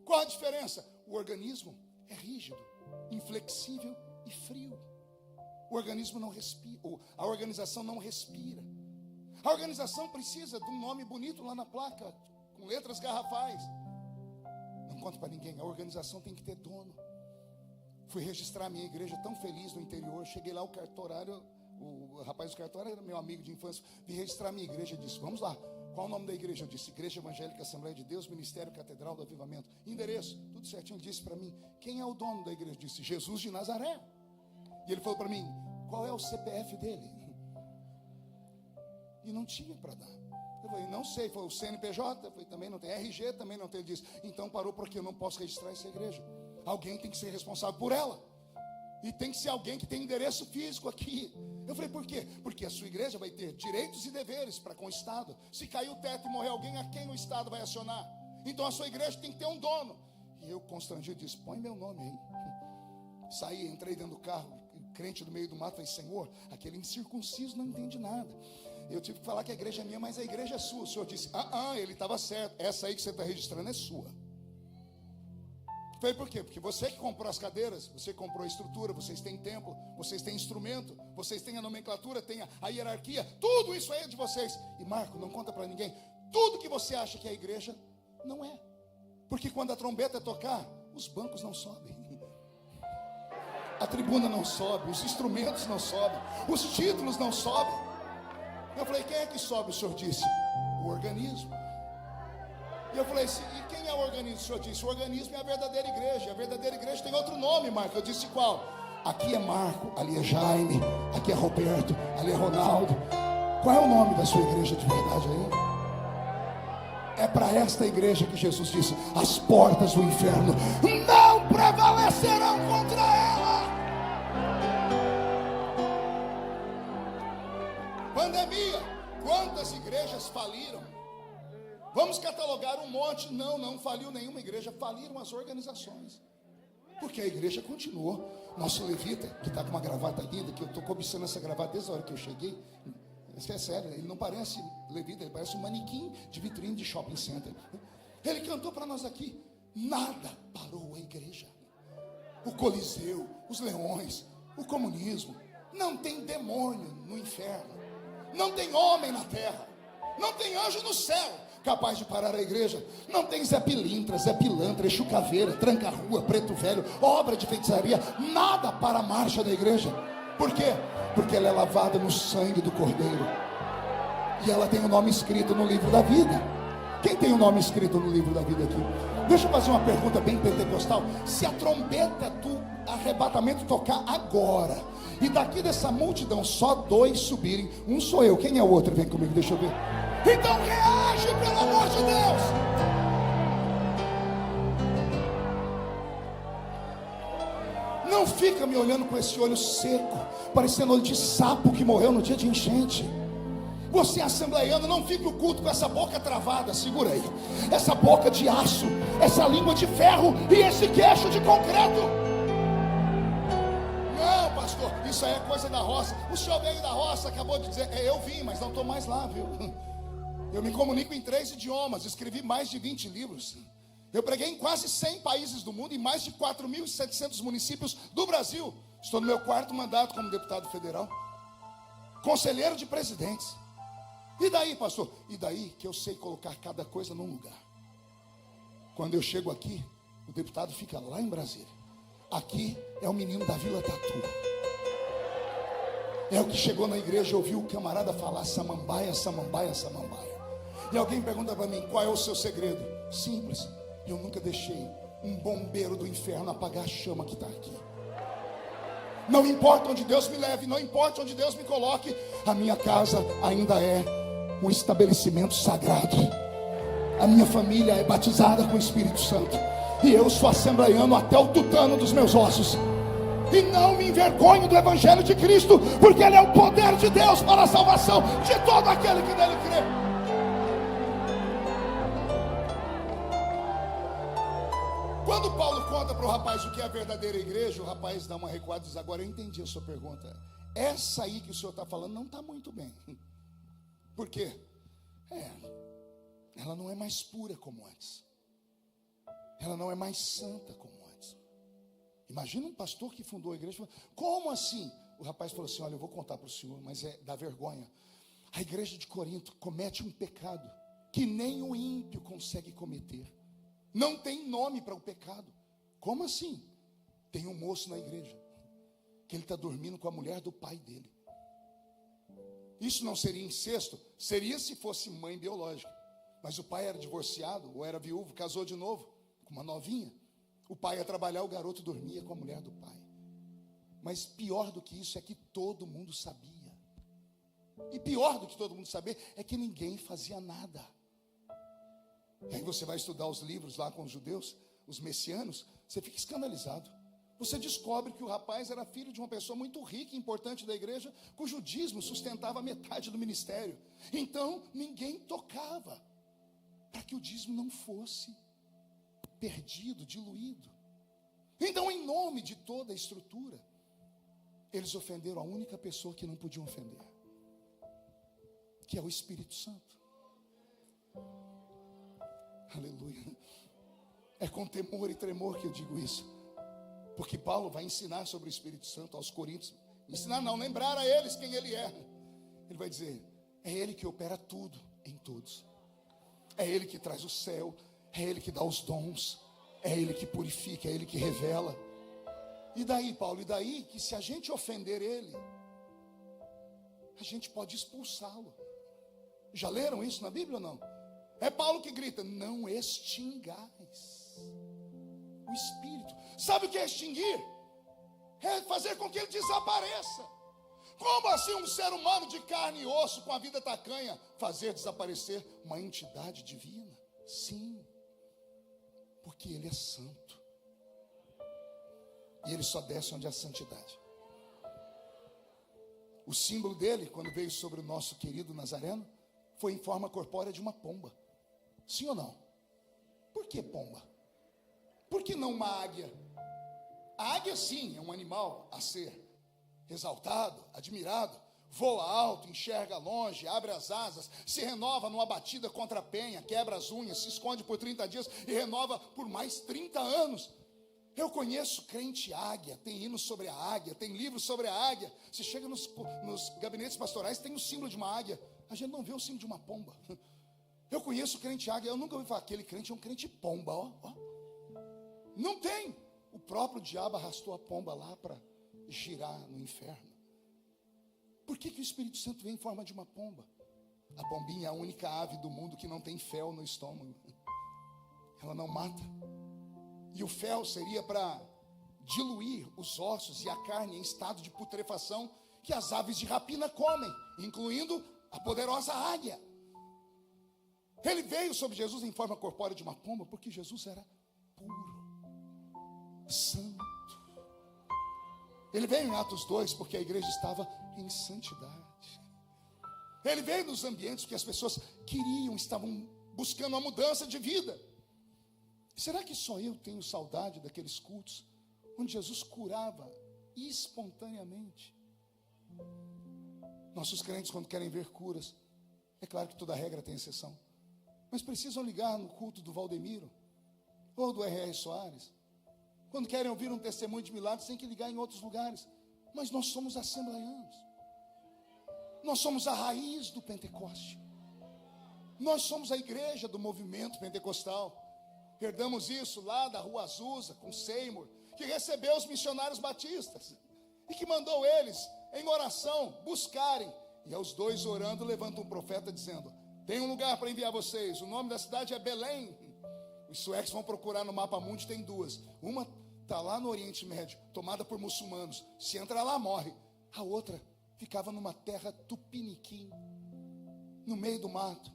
Qual a diferença? O organismo é rígido, inflexível e frio. O organismo não respira, a organização não respira. A organização precisa de um nome bonito lá na placa, com letras garrafais. Não conta para ninguém, a organização tem que ter dono. Fui registrar a minha igreja tão feliz no interior, cheguei lá, o cartorário, o rapaz do cartório era meu amigo de infância, vim registrar a minha igreja e disse: vamos lá, qual o nome da igreja? Eu disse: Igreja Evangélica Assembleia de Deus, Ministério Catedral do Avivamento. Endereço, tudo certinho. Ele disse para mim: quem é o dono da igreja? Eu disse: Jesus de Nazaré. E ele falou para mim: qual é o CPF dele? E não tinha para dar. Eu falei: não sei. Foi o CNPJ? Eu falei: também não tem. RG? Também não tem. Ele disse: então parou, porque eu não posso registrar essa igreja. Alguém tem que ser responsável por ela. E tem que ser alguém que tem endereço físico aqui. Eu falei: por quê? Porque a sua igreja vai ter direitos e deveres para com o Estado. Se cair o teto e morrer alguém, a quem o Estado vai acionar? Então a sua igreja tem que ter um dono. E eu, constrangido, disse: põe meu nome aí. Saí, entrei dentro do carro, crente no meio do mato. Falei: Senhor, aquele incircunciso não entende nada. Eu tive que falar que a igreja é minha, mas a igreja é sua. O Senhor disse: ele estava certo. Essa aí que você está registrando é sua. Foi por quê? Porque você que comprou as cadeiras, você comprou a estrutura, vocês têm templo, vocês têm instrumento, vocês têm a nomenclatura, tem a hierarquia, tudo isso aí é de vocês. E Marco, não conta para ninguém, tudo que você acha que é a igreja, não é. Porque quando a trombeta tocar, os bancos não sobem, a tribuna não sobe, os instrumentos não sobem, os títulos não sobem. Eu falei: quem é que sobe? O Senhor disse: o organismo. E eu falei: e quem é o organismo? O Senhor disse: o organismo é a verdadeira igreja. A verdadeira igreja tem outro nome, Marco. Eu disse: qual? Aqui é Marco, ali é Jaime, aqui é Roberto, ali é Ronaldo. Qual é o nome da sua igreja de verdade aí? É para esta igreja que Jesus disse: as portas do inferno não prevalecerão contra ela. Pandemia, quantas igrejas faliram? Vamos catalogar um monte. Não faliu nenhuma igreja, faliram as organizações. Porque a igreja continuou. Nosso levita, que está com uma gravata linda, que eu estou cobiçando essa gravata desde a hora que eu cheguei. Isso é sério, ele não parece levita, ele parece um manequim de vitrine de shopping center. Ele cantou para nós aqui: nada parou a igreja. O Coliseu, os leões, o comunismo. Não tem demônio no inferno, não tem homem na terra, não tem anjo no céu capaz de parar a igreja. Não tem Zé Pilintra, Zé Pilantra, Exu Caveira, Tranca-Rua, Preto Velho, obra de feitiçaria, nada para a marcha da igreja. Por quê? Porque ela é lavada no sangue do Cordeiro, e ela tem o nome escrito no livro da vida. Quem tem o nome escrito no livro da vida aqui? Deixa eu fazer uma pergunta bem pentecostal. Se a trombeta do arrebatamento tocar agora, e daqui dessa multidão só 2 subirem, um sou eu, quem é o outro? Vem comigo, deixa eu ver. Então reage, pelo amor de Deus. Não fica me olhando com esse olho seco, parecendo olho de sapo que morreu no dia de enchente. Você, assembleiano, não fique o culto com essa boca travada. Segura aí, essa boca de aço, essa língua de ferro e esse queixo de concreto. Não, pastor, isso aí é coisa da roça. O senhor veio da roça, acabou de dizer. Eu vim, mas não estou mais lá, viu? Eu me comunico em 3 idiomas, escrevi mais de 20 livros. Eu preguei em quase 100 países do mundo, em mais de 4.700 municípios do Brasil. Estou no meu 4º mandato como deputado federal, conselheiro de presidentes. E daí, pastor? E daí que eu sei colocar cada coisa num lugar. Quando eu chego aqui, o deputado fica lá em Brasília. Aqui é o menino da Vila Tatu. É o que chegou na igreja e ouviu o camarada falar samambaia, samambaia, samambaia. E alguém pergunta para mim, qual é o seu segredo? Simples, eu nunca deixei um bombeiro do inferno apagar a chama que está aqui. Não importa onde Deus me leve, não importa onde Deus me coloque, a minha casa ainda é um estabelecimento sagrado. A minha família é batizada com o Espírito Santo, e eu sou assembleiano até o tutano dos meus ossos. E não me envergonho do Evangelho de Cristo, porque ele é o poder de Deus para a salvação de todo aquele que nele crê. Quando Paulo conta para o rapaz o que é a verdadeira igreja, o rapaz dá uma recuada e diz, agora eu entendi a sua pergunta. Essa aí que o senhor está falando não está muito bem. Por quê? Ela não é mais pura como antes. Ela não é mais santa como antes. Imagina um pastor que fundou a igreja. Como assim? O rapaz falou assim, olha, eu vou contar para o senhor, mas é da vergonha. A igreja de Corinto comete um pecado que nem o ímpio consegue cometer. Não tem nome para o pecado. Como assim? Tem um moço na igreja que ele está dormindo com a mulher do pai dele. Isso não seria incesto? Seria se fosse mãe biológica. Mas o pai era divorciado ou era viúvo, casou de novo com uma novinha. O pai ia trabalhar, o garoto dormia com a mulher do pai. Mas pior do que isso é que todo mundo sabia. E pior do que todo mundo saber é que ninguém fazia nada. E aí você vai estudar os livros lá com os judeus, os messianos, você fica escandalizado. Você descobre que o rapaz era filho de uma pessoa muito rica e importante da igreja, cujo dízimo sustentava metade do ministério. Então ninguém tocava para que o dízimo não fosse perdido, diluído. Então, em nome de toda a estrutura, eles ofenderam a única pessoa que não podiam ofender, que é o Espírito Santo. Aleluia. É com temor e tremor que eu digo isso, porque Paulo vai ensinar sobre o Espírito Santo aos Coríntios. Ensinar não, lembrar a eles quem ele é. Ele vai dizer, é ele que opera tudo em todos. É ele que traz o céu, é ele que dá os dons, é ele que purifica, é ele que revela. E daí, Paulo? E daí que se a gente ofender ele, a gente pode expulsá-lo. Já leram isso na Bíblia ou não? É Paulo que grita, não extingais o Espírito. Sabe o que é extinguir? É fazer com que ele desapareça. Como assim um ser humano de carne e osso, com a vida tacanha, fazer desaparecer uma entidade divina? Sim, porque ele é santo. E ele só desce onde há santidade. O símbolo dele, quando veio sobre o nosso querido Nazareno, foi em forma corpórea de uma pomba. Sim ou não? Por que pomba? Por que não uma águia? A águia sim, é um animal a ser exaltado, admirado. Voa alto, enxerga longe, abre as asas, se renova numa batida contra a penha, quebra as unhas, se esconde por 30 dias e renova por mais 30 anos. Eu conheço crente águia, tem hinos sobre a águia, tem livros sobre a águia. Você chega nos gabinetes pastorais, tem o símbolo de uma águia. A gente não vê o símbolo de uma pomba. Eu conheço crente águia, eu nunca ouvi falar, aquele crente é um crente pomba, ó. Não tem. O próprio diabo arrastou a pomba lá para girar no inferno. Por que o Espírito Santo vem em forma de uma pomba? A pombinha é a única ave do mundo que não tem fel no estômago. Ela não mata. E o fel seria para diluir os ossos e a carne em estado de putrefação que as aves de rapina comem, incluindo a poderosa águia. Ele veio sobre Jesus em forma corpórea de uma pomba porque Jesus era puro, santo. Ele veio em Atos 2 porque a igreja estava em santidade. Ele veio nos ambientes que as pessoas queriam, estavam buscando uma mudança de vida. Será que só eu tenho saudade daqueles cultos onde Jesus curava espontaneamente? Nossos crentes, quando querem ver curas, é claro que toda regra tem exceção, mas precisam ligar no culto do Valdemiro ou do R.R. Soares. Quando querem ouvir um testemunho de milagres, tem que ligar em outros lugares. Mas nós somos assembleianos. Nós somos a raiz do Pentecoste. Nós somos a igreja do movimento pentecostal. Herdamos isso lá da Rua Azusa, com Seymour, que recebeu os missionários batistas e que mandou eles em oração, buscarem. E aos 2 orando, levanta um profeta dizendo: tem um lugar para enviar vocês, o nome da cidade é Belém. Os suecos vão procurar no mapa mundi, tem 2. Uma está lá no Oriente Médio, tomada por muçulmanos. Se entrar lá, morre. A outra ficava numa terra tupiniquim, no meio do mato,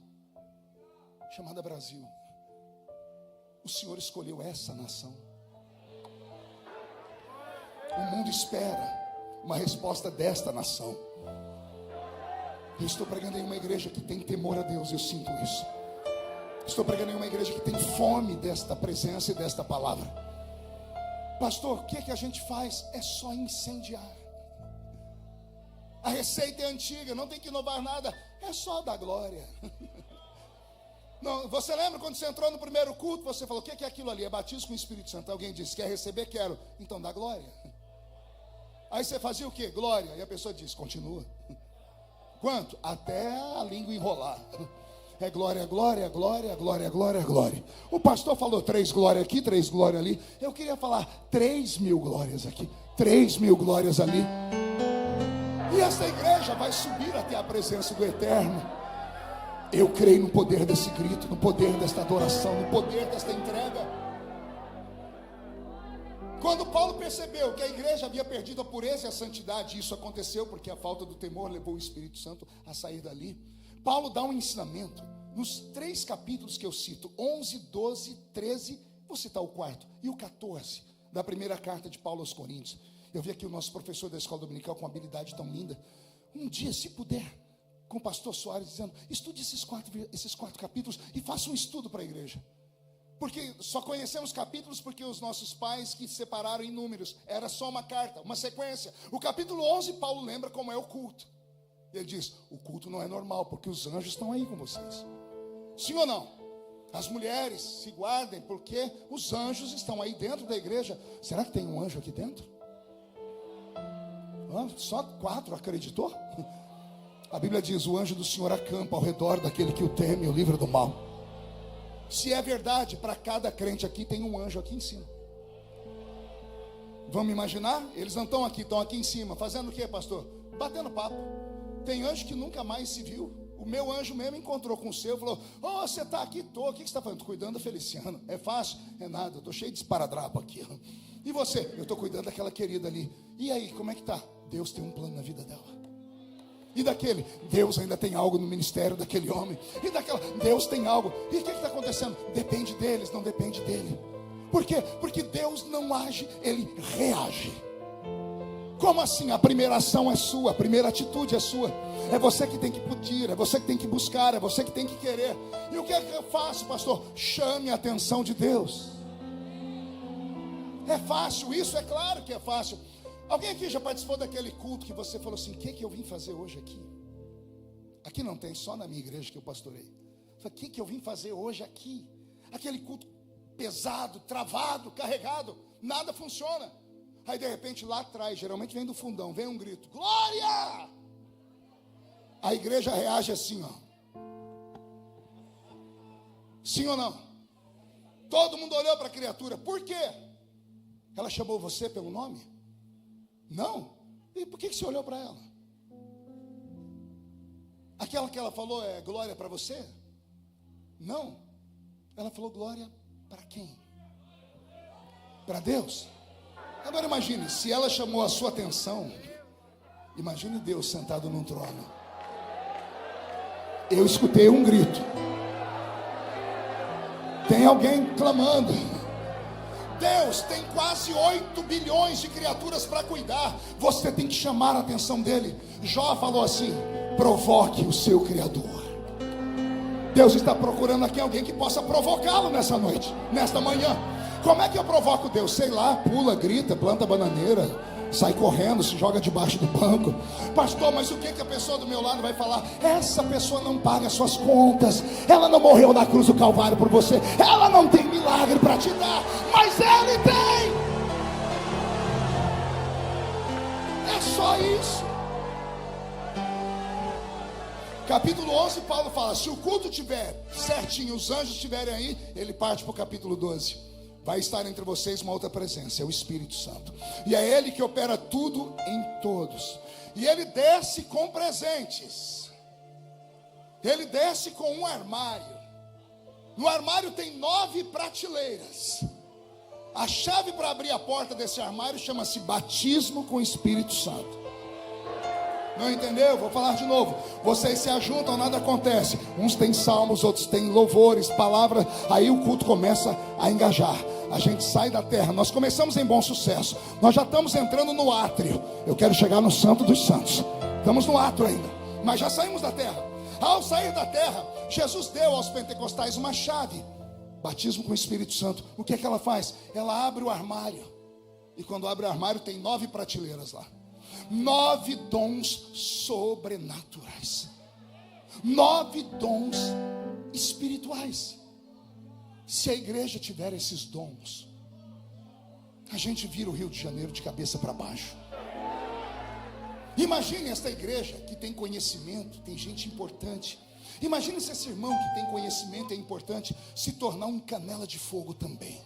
chamada Brasil. O Senhor escolheu essa nação. O mundo espera uma resposta desta nação. Eu estou pregando em uma igreja que tem temor a Deus, eu sinto isso. Estou pregando em uma igreja que tem fome desta presença e desta palavra. Pastor, o que é que a gente faz? É só incendiar. A receita é antiga, não tem que inovar nada, é só dar glória. Não, você lembra quando você entrou no primeiro culto, você falou: o que é aquilo ali? É batismo com o Espírito Santo. Alguém disse: quer receber? Quero. Então dá glória. Aí você fazia o quê? Glória. E a pessoa diz: continua. Quanto? Até a língua enrolar. É glória, glória, glória, glória, glória, glória. O pastor falou 3 glórias aqui, 3 glórias ali. Eu queria falar 3.000 glórias aqui, 3.000 glórias ali. E essa igreja vai subir até a presença do Eterno. Eu creio no poder desse grito, no poder desta adoração, no poder desta entrega. Quando Paulo percebeu que a igreja havia perdido a pureza e a santidade, isso aconteceu porque a falta do temor levou o Espírito Santo a sair dali. Paulo dá um ensinamento nos 3 capítulos que eu cito, 11, 12, 13, vou citar o 4 e o 14 da primeira carta de Paulo aos Coríntios. Eu vi aqui o nosso professor da escola dominical com uma habilidade tão linda. Um dia, se puder, com o pastor Soares dizendo: estude esses quatro capítulos e faça um estudo para a igreja. Porque só conhecemos capítulos porque os nossos pais que separaram em números, era só uma carta, uma sequência. O capítulo 11, Paulo lembra como é o culto. Ele diz: o culto não é normal, porque os anjos estão aí com vocês. Sim ou não? As mulheres se guardem, porque os anjos estão aí dentro da igreja. Será que tem um anjo aqui dentro? Só 4 acreditou? A Bíblia diz: o anjo do Senhor acampa ao redor daquele que o teme e o livra do mal. Se é verdade, para cada crente aqui tem um anjo aqui em cima. Vamos imaginar? Eles não estão aqui em cima. Fazendo o que, pastor? Batendo papo. Tem anjo que nunca mais se viu. O meu anjo mesmo encontrou com o seu, falou: oh, você está aqui? Estou. O que você está fazendo? Estou cuidando da Feliciana. É fácil? É nada, eu estou cheio de esparadrapo aqui. E você? Eu estou cuidando daquela querida ali. E aí, como é que está? Deus tem um plano na vida dela. E daquele, Deus ainda tem algo no ministério daquele homem. E daquela, Deus tem algo. E o que está acontecendo? Depende deles, não depende dele. Por quê? Porque Deus não age, Ele reage. Como assim? A primeira ação é sua, a primeira atitude é sua. É você que tem que pedir, é você que tem que buscar, é você que tem que querer. E o que é que eu faço, pastor? Chame a atenção de Deus. É fácil, isso é claro que é fácil. Alguém aqui já participou daquele culto que você falou assim: o que eu vim fazer hoje aqui? Aqui não tem, só na minha igreja que eu pastorei. O que eu vim fazer hoje aqui? Aquele culto pesado, travado, carregado, nada funciona. Aí de repente lá atrás, geralmente vem do fundão, vem um grito: glória! A igreja reage assim, ó. Sim ou não? Todo mundo olhou para a criatura. Por quê? Ela chamou você pelo nome? Não. E por que você olhou para ela? Aquela que ela falou é glória para você? Não. Ela falou glória para quem? Para Deus. Agora imagine, se ela chamou a sua atenção, imagine Deus sentado num trono. Eu escutei um grito. Tem alguém clamando. Deus tem quase 8 bilhões de criaturas para cuidar. Você tem que chamar a atenção dele. Jó falou assim: provoque o seu Criador. Deus está procurando aqui alguém que possa provocá-lo nessa noite, nesta manhã. Como é que eu provoco Deus? Sei lá, pula, grita, planta bananeira, sai correndo, se joga debaixo do banco. Pastor, mas o que a pessoa do meu lado vai falar? Essa pessoa não paga suas contas, ela não morreu na cruz do Calvário por você, ela não tem milagre para te dar, mas Ele tem. É só isso. Capítulo 11, Paulo fala: se o culto tiver certinho, os anjos estiverem aí, ele parte para o capítulo 12. vai estar entre vocês uma outra presença, é o Espírito Santo. E é Ele que opera tudo em todos. E Ele desce com presentes. Ele desce com um armário. No armário tem 9 prateleiras. A chave para abrir a porta desse armário chama-se batismo com o Espírito Santo. Não entendeu? Vou falar de novo. Vocês se ajuntam, nada acontece. Uns têm salmos, outros têm louvores, palavras. Aí o culto começa a engajar. A gente sai da terra. Nós começamos em bom sucesso. Nós já estamos entrando no átrio. Eu quero chegar no Santo dos Santos. Estamos no átrio ainda, mas já saímos da terra. Ao sair da terra, Jesus deu aos pentecostais uma chave. Batismo com o Espírito Santo. O que é que ela faz? Ela abre o armário. E quando abre o armário tem 9 prateleiras lá. 9 dons sobrenaturais. 9 dons espirituais. Se a igreja tiver esses dons, a gente vira o Rio de Janeiro de cabeça para baixo. Imagine esta igreja que tem conhecimento, tem gente importante. Imagine se esse irmão que tem conhecimento é importante se tornar um canela de fogo também.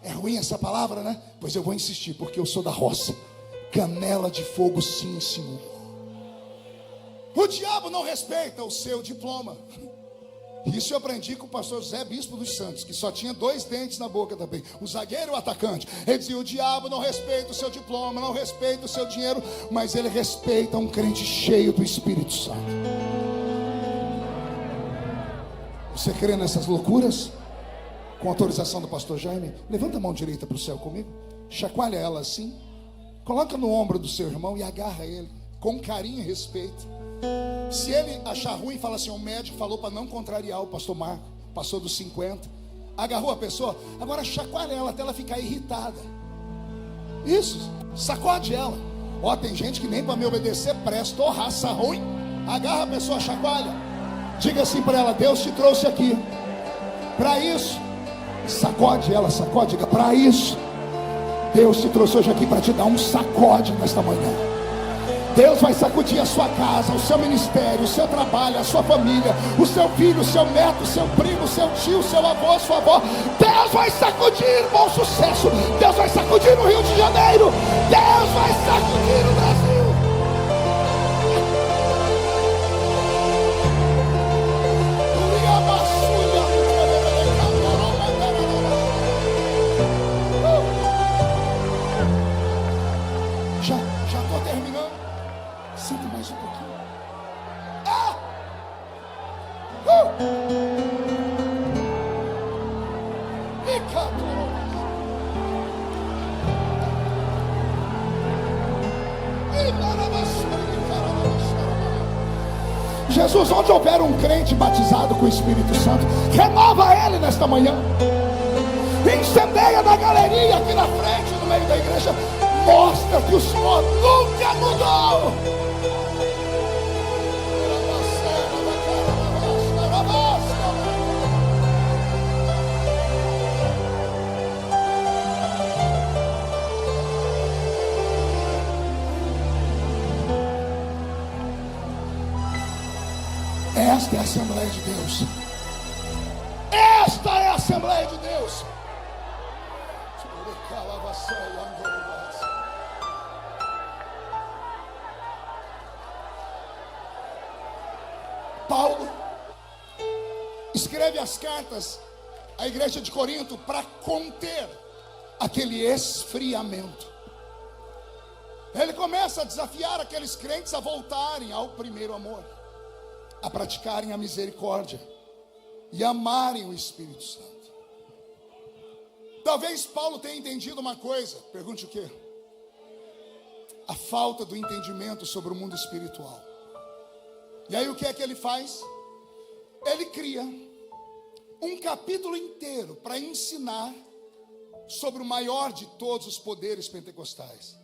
É ruim essa palavra, né? Pois eu vou insistir, porque eu sou da roça. Canela de fogo, sim, Senhor. O diabo não respeita o seu diploma. Isso eu aprendi com o pastor José Bispo dos Santos, que só tinha 2 dentes na boca também, o zagueiro e o atacante. Ele dizia: o diabo não respeita o seu diploma, não respeita o seu dinheiro, mas ele respeita um crente cheio do Espírito Santo. Você crê nessas loucuras? Com autorização do pastor Jaime, levanta a mão direita para o céu comigo, chacoalha ela assim, coloca no ombro do seu irmão e agarra ele com carinho e respeito. Se ele achar ruim, fala assim: o médico falou para não contrariar o pastor Marco, passou dos 50. Agarrou a pessoa, agora chacoalha ela até ela ficar irritada. Isso, sacode ela. Ó, tem gente que nem para me obedecer presta, ó, raça ruim. Agarra a pessoa, chacoalha. Diga assim para ela: Deus te trouxe aqui para isso. Sacode ela, sacode, diga: para isso Deus te trouxe hoje aqui para te dar um sacode nesta manhã. Deus vai sacudir a sua casa, o seu ministério, o seu trabalho, a sua família, o seu filho, o seu neto, o seu primo, o seu tio, o seu avô, a sua avó. Deus vai sacudir, bom sucesso. Deus vai sacudir no Rio de Janeiro. Deus vai sacudir o Brasil. Já estou terminando. Sinta mais um pouquinho. Jesus, onde houver um crente batizado com o Espírito Santo, renova ele nesta manhã. Incendeia na galeria aqui na frente, no meio da igreja. Mostra que o Senhor nunca mudou. Esta é a Assembleia de Deus. Esta é a Assembleia de Deus. Paulo escreve as cartas à igreja de Corinto para conter aquele esfriamento. Ele começa a desafiar aqueles crentes a voltarem ao primeiro amor, a praticarem a misericórdia e amarem o Espírito Santo. Talvez Paulo tenha entendido uma coisa. Pergunte o quê? A falta do entendimento sobre o mundo espiritual. E aí o que é que ele faz? Ele cria um capítulo inteiro para ensinar sobre o maior de todos os poderes pentecostais,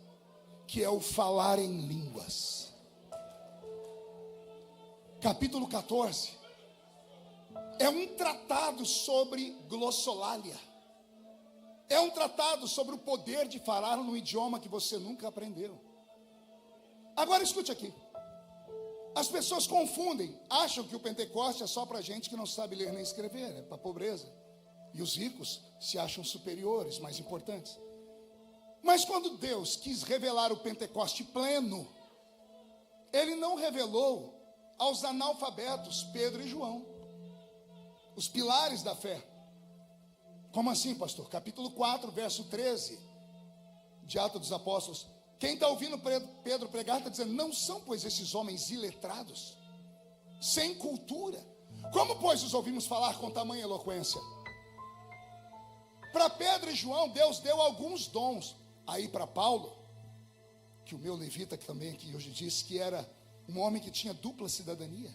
que é o falar em línguas. Capítulo 14 é um tratado sobre glossolalia. É um tratado sobre o poder de falar num idioma que você nunca aprendeu. Agora escute aqui. As pessoas confundem, acham que o Pentecoste é só para gente que não sabe ler nem escrever, é para pobreza. E os ricos se acham superiores, mais importantes. Mas quando Deus quis revelar o Pentecoste pleno, Ele não revelou aos analfabetos Pedro e João, os pilares da fé. Como assim, pastor? Capítulo 4, verso 13 de Atos dos Apóstolos. Quem está ouvindo Pedro pregar está dizendo: não são, pois, esses homens iletrados, sem cultura? Como, pois, os ouvimos falar com tamanha eloquência? Para Pedro e João, Deus deu alguns dons. Aí para Paulo, que o meu levita também aqui hoje disse que era um homem que tinha dupla cidadania.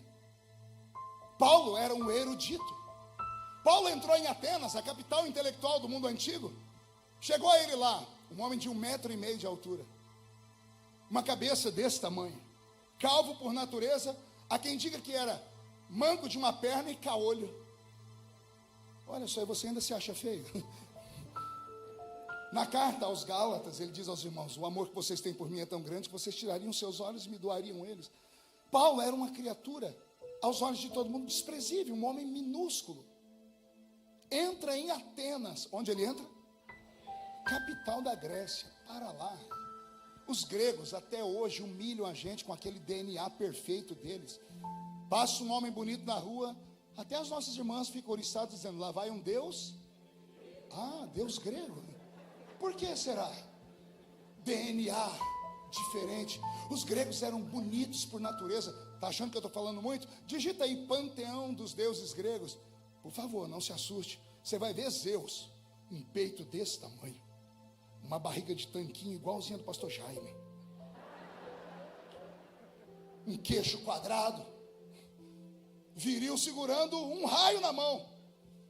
Paulo era um erudito. Paulo entrou em Atenas, a capital intelectual do mundo antigo. Chegou a ele lá, um homem de 1,5 metro de altura, uma cabeça desse tamanho, calvo por natureza, há quem diga que era manco de uma perna e caolho. Olha só, você ainda se acha feio. Na carta aos Gálatas, ele diz aos irmãos: o amor que vocês têm por mim é tão grande que vocês tirariam seus olhos e me doariam eles. Paulo era uma criatura, aos olhos de todo mundo, desprezível, um homem minúsculo. Entra em Atenas. Onde ele entra? Capital da Grécia. Para lá. Os gregos até hoje humilham a gente com aquele DNA perfeito deles. Passa um homem bonito na rua, até as nossas irmãs ficam oriçadas dizendo: lá vai um Deus. Ah, Deus grego. Por que será? DNA diferente. Os gregos eram bonitos por natureza. Está achando que eu estou falando muito? Digita aí panteão dos deuses gregos. Por favor, não se assuste. Você vai ver Zeus, um peito desse tamanho, uma barriga de tanquinho igualzinha do pastor Jaime, um queixo quadrado, viril segurando um raio na mão.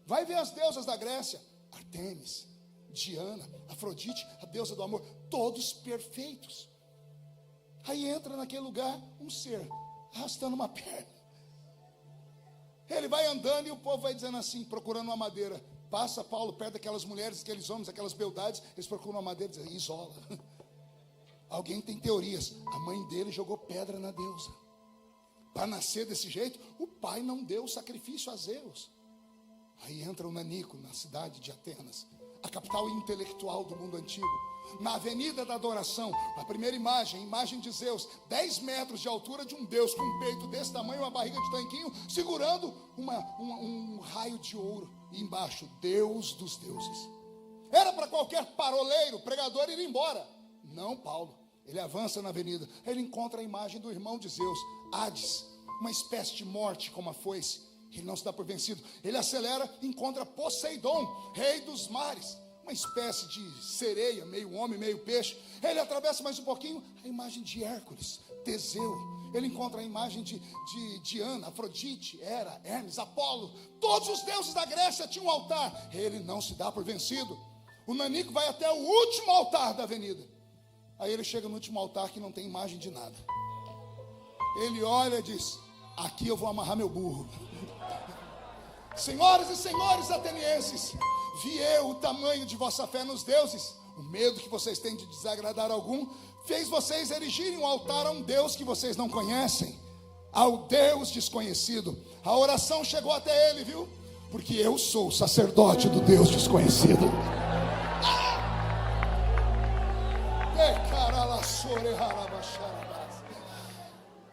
Vai ver as deusas da Grécia: Artemis, Diana, Afrodite, a deusa do amor, todos perfeitos. Aí entra naquele lugar um ser arrastando uma perna. Ele vai andando e o povo vai dizendo assim, procurando uma madeira. Passa Paulo perto daquelas mulheres, aqueles homens, aquelas beldades. Eles procuram uma madeira e dizem: isola. Alguém tem teorias. A mãe dele jogou pedra na deusa. Para nascer desse jeito, o pai não deu sacrifício a Zeus. Aí entra o Nanico na cidade de Atenas, a capital intelectual do mundo antigo. Na avenida da adoração, a primeira imagem, imagem de Zeus, 10 metros de altura, de um Deus com um peito desse tamanho, uma barriga de tanquinho, segurando um raio de ouro. E embaixo, Deus dos deuses. Era para qualquer paroleiro, pregador ir embora. Não, Paulo. Ele avança na avenida, ele encontra a imagem do irmão de Zeus, Hades, uma espécie de morte como a foice. Ele não se dá por vencido. Ele acelera, encontra Poseidon, rei dos mares, uma espécie de sereia, meio homem, meio peixe. Ele atravessa mais um pouquinho, a imagem de Hércules, Teseu. Ele encontra a imagem de Diana, Afrodite, Hera, Hermes, Apolo. Todos os deuses da Grécia tinham um altar. Ele não se dá por vencido. O Nanico vai até o último altar da avenida. Aí ele chega no último altar que não tem imagem de nada. Ele olha e diz: aqui eu vou amarrar meu burro. Senhoras e senhores atenienses, vi eu o tamanho de vossa fé nos deuses. O medo que vocês têm de desagradar algum fez vocês erigirem um altar a um Deus que vocês não conhecem, ao Deus desconhecido. A oração chegou até ele, viu? Porque eu sou o sacerdote do Deus desconhecido.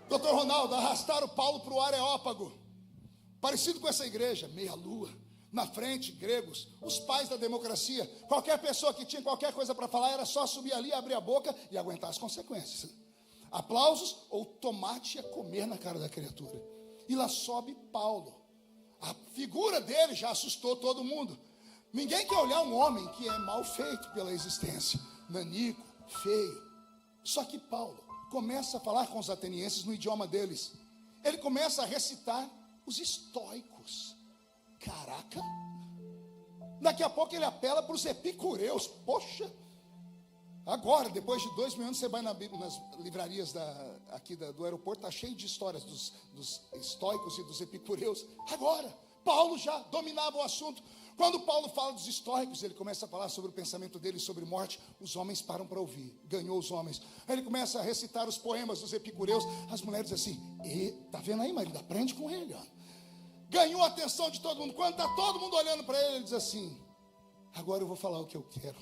Dr. Ronaldo, arrastaram Paulo para o Areópago, parecido com essa igreja, meia lua, na frente, gregos, os pais da democracia. Qualquer pessoa que tinha qualquer coisa para falar, era só subir ali, abrir a boca e aguentar as consequências. Aplausos ou tomate a comer na cara da criatura. E lá sobe Paulo. A figura dele já assustou todo mundo. Ninguém quer olhar um homem que é mal feito pela existência, nanico, feio. Só que Paulo começa a falar com os atenienses no idioma deles. Ele começa a recitar os estoicos. Caraca! Daqui a pouco ele apela para os epicureus. Poxa! Agora, depois de 2 mil anos, você vai nas livrarias aqui do aeroporto, está cheio de histórias dos estoicos e dos epicureus. Agora, Paulo já dominava o assunto. Quando Paulo fala dos estoicos, ele começa a falar sobre o pensamento dele sobre morte. Os homens param para ouvir. Ganhou os homens. Aí ele começa a recitar os poemas dos epicureus. As mulheres dizem assim: tá vendo aí, marido? Aprende com ele, ó. ganhou a atenção de todo mundo. Quando está todo mundo olhando para ele, ele diz assim: agora eu vou falar o que eu quero.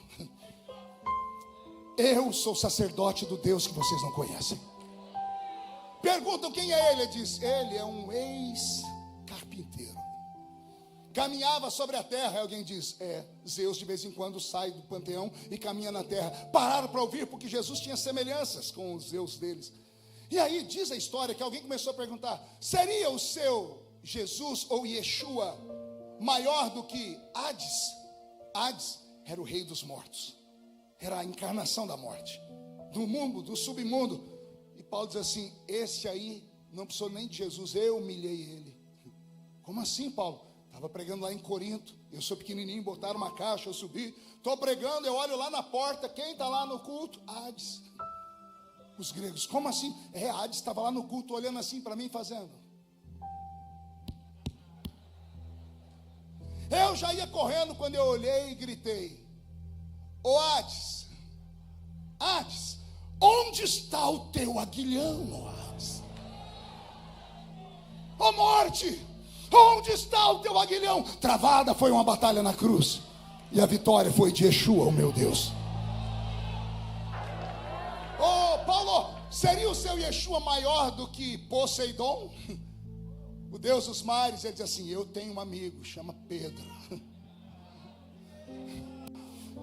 Eu sou sacerdote do Deus que vocês não conhecem. Perguntam quem é ele. Ele diz: ele é um ex-carpinteiro. Caminhava sobre a terra. Alguém diz: Zeus de vez em quando sai do panteão e caminha na terra. Pararam para ouvir porque Jesus tinha semelhanças com os Zeus deles. E aí diz a história que alguém começou a perguntar: seria o seu Jesus ou Yeshua maior do que Hades? Hades era o rei dos mortos, era a encarnação da morte, do mundo, do submundo. E Paulo diz assim: esse aí não precisou nem de Jesus, eu humilhei ele. Como assim, Paulo? Estava pregando lá em Corinto, eu sou pequenininho, botaram uma caixa, eu subi, estou pregando, eu olho lá na porta, quem está lá no culto? Hades. Os gregos: como assim? Hades estava lá no culto, olhando assim para mim, fazendo. Eu já ia correndo quando eu olhei e gritei: ô Hades, Hades, onde está o teu aguilhão, ó Hades? Ó morte, onde está o teu aguilhão? Travada foi uma batalha na cruz, e a vitória foi de Yeshua, o meu Deus. Ô Paulo, seria o seu Yeshua maior do que Poseidon, o Deus dos mares? Ele diz assim: eu tenho um amigo, chama Pedro.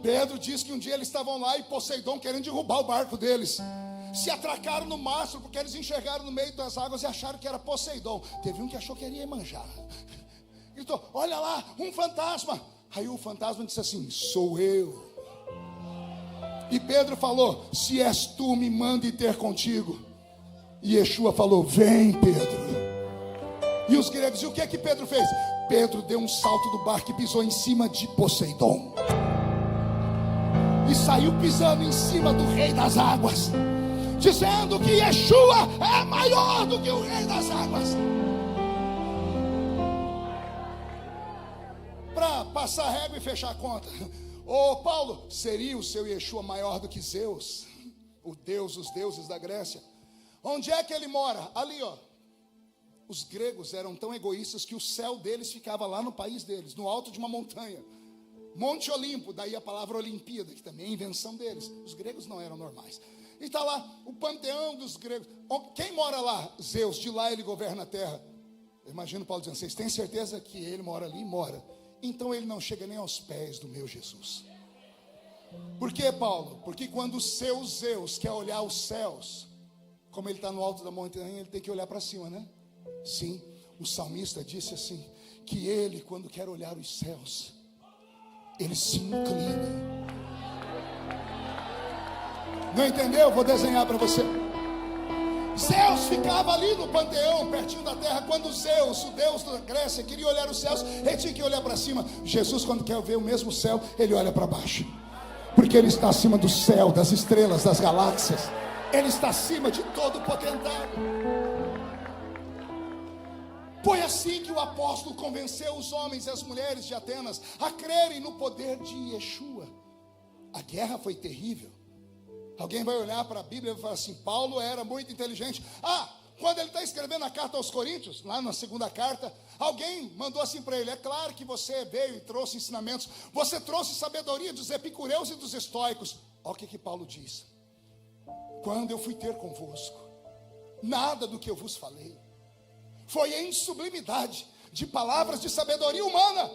Pedro diz que um dia eles estavam lá e Poseidon querendo derrubar o barco deles. Se atracaram no mastro porque eles enxergaram no meio das águas e acharam que era Poseidon. Teve um que achou que era Iemanjá. Gritou: olha lá, um fantasma. Aí o fantasma disse assim: sou eu. E Pedro falou: se és tu, me mande ter contigo. E Yeshua falou: vem, Pedro. E os gregos: e o que é que Pedro fez? Pedro deu um salto do barco e pisou em cima de Poseidon. E saiu pisando em cima do rei das águas, dizendo que Yeshua é maior do que o rei das águas. Para passar a régua e fechar a conta: ô Paulo, seria o seu Yeshua maior do que Zeus, o Deus dos deuses da Grécia? Onde é que ele mora? Ali, ó. Os gregos eram tão egoístas que o céu deles ficava lá no país deles, no alto de uma montanha, Monte Olimpo. Daí a palavra Olimpíada, que também é invenção deles. Os gregos não eram normais. E está lá o panteão dos gregos. Quem mora lá? Zeus. De lá ele governa a terra. Eu imagino Paulo dizendo: vocês têm certeza que ele mora ali? Mora. Então ele não chega nem aos pés do meu Jesus. Por quê, Paulo? Porque quando o seu Zeus quer olhar os céus, como ele está no alto da montanha, ele tem que olhar para cima, né? Sim, o salmista disse assim, que ele, quando quer olhar os céus, ele se inclina. Não entendeu? Vou desenhar para você. Zeus ficava ali no panteão, pertinho da terra. Quando Zeus, o Deus da Grécia, queria olhar os céus, ele tinha que olhar para cima. Jesus, quando quer ver o mesmo céu, ele olha para baixo, porque ele está acima do céu, das estrelas, das galáxias. Ele está acima de todo o potentado. Foi assim que o apóstolo convenceu os homens e as mulheres de Atenas a crerem no poder de Yeshua. A guerra foi terrível. Alguém vai olhar para a Bíblia e vai falar assim: Paulo era muito inteligente. Quando ele está escrevendo a carta aos Coríntios, lá na segunda carta, alguém mandou assim para ele: é claro que você veio e trouxe ensinamentos, você trouxe sabedoria dos epicureus e dos estoicos. Olha o que Paulo diz: quando eu fui ter convosco, nada do que eu vos falei foi em sublimidade de palavras de sabedoria humana.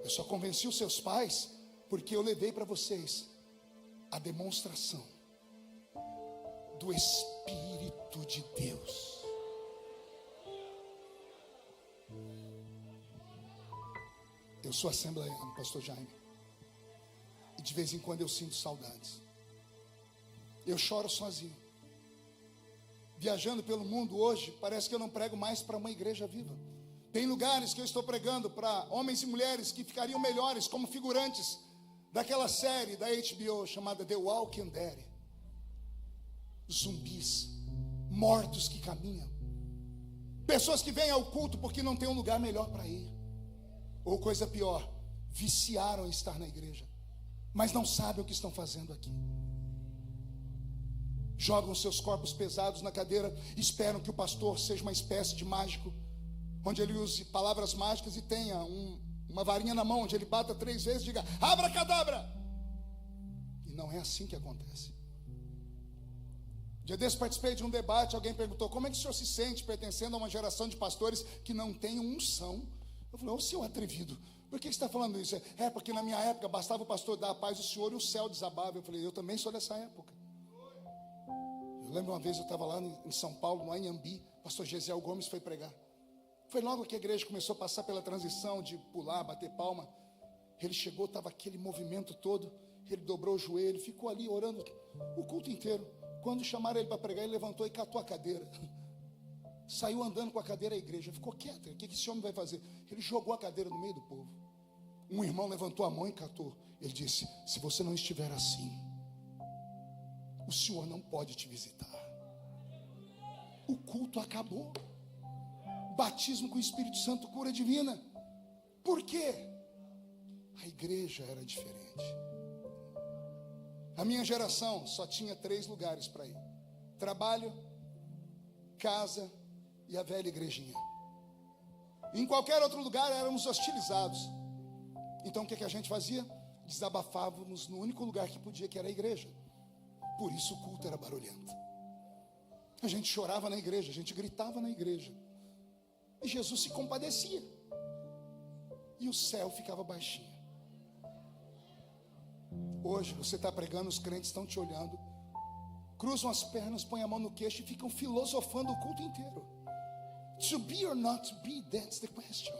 Eu só convenci os seus pais porque eu levei para vocês a demonstração do Espírito de Deus. Eu sou assembleano, pastor Jaime, e de vez em quando eu sinto saudades. Eu choro sozinho. Viajando pelo mundo hoje, parece que eu não prego mais para uma igreja viva. Tem lugares que eu estou pregando para homens e mulheres que ficariam melhores como figurantes daquela série da HBO chamada The Walking Dead. Zumbis, mortos que caminham, pessoas que vêm ao culto porque não tem um lugar melhor para ir, ou coisa pior, viciaram em estar na igreja, mas não sabem o que estão fazendo aqui. Jogam seus corpos pesados na cadeira, esperam que o pastor seja uma espécie de mágico, onde ele use palavras mágicas e tenha uma varinha na mão, onde ele bata 3 vezes e diga, abracadabra. E não é assim que acontece. Dia desse participei de um debate, alguém perguntou, como é que o senhor se sente pertencendo a uma geração de pastores que não tem unção? Eu falei, ô seu atrevido, por que você está falando isso? É porque na minha época bastava o pastor dar a paz do Senhor e o céu desabava. Eu falei, eu também sou dessa época. Eu lembro uma vez eu estava lá em São Paulo, no Anhembi, o pastor Gesiel Gomes foi pregar. Foi logo que a igreja começou a passar pela transição de pular, bater palma. Ele chegou, estava aquele movimento todo, ele dobrou o joelho, ficou ali orando o culto inteiro. Quando chamaram ele para pregar, ele levantou e catou a cadeira. Saiu andando com a cadeira à igreja, ficou quieto. O que esse homem vai fazer? Ele jogou a cadeira no meio do povo. Um irmão levantou a mão e catou. Ele disse, se você não estiver assim, o Senhor não pode te visitar. O culto acabou. Batismo com o Espírito Santo, cura divina. Por quê? A igreja era diferente. A minha geração só tinha 3 lugares para ir: trabalho, casa e a velha igrejinha. Em qualquer outro lugar éramos hostilizados. Então o que a gente fazia? Desabafávamos no único lugar que podia, que era a igreja. Por isso o culto era barulhento. A gente chorava na igreja, a gente gritava na igreja. E Jesus se compadecia. E o céu ficava baixinho. Hoje você está pregando, os crentes estão te olhando, cruzam as pernas, põem a mão no queixo e ficam filosofando o culto inteiro. To be or not to be, that's the question.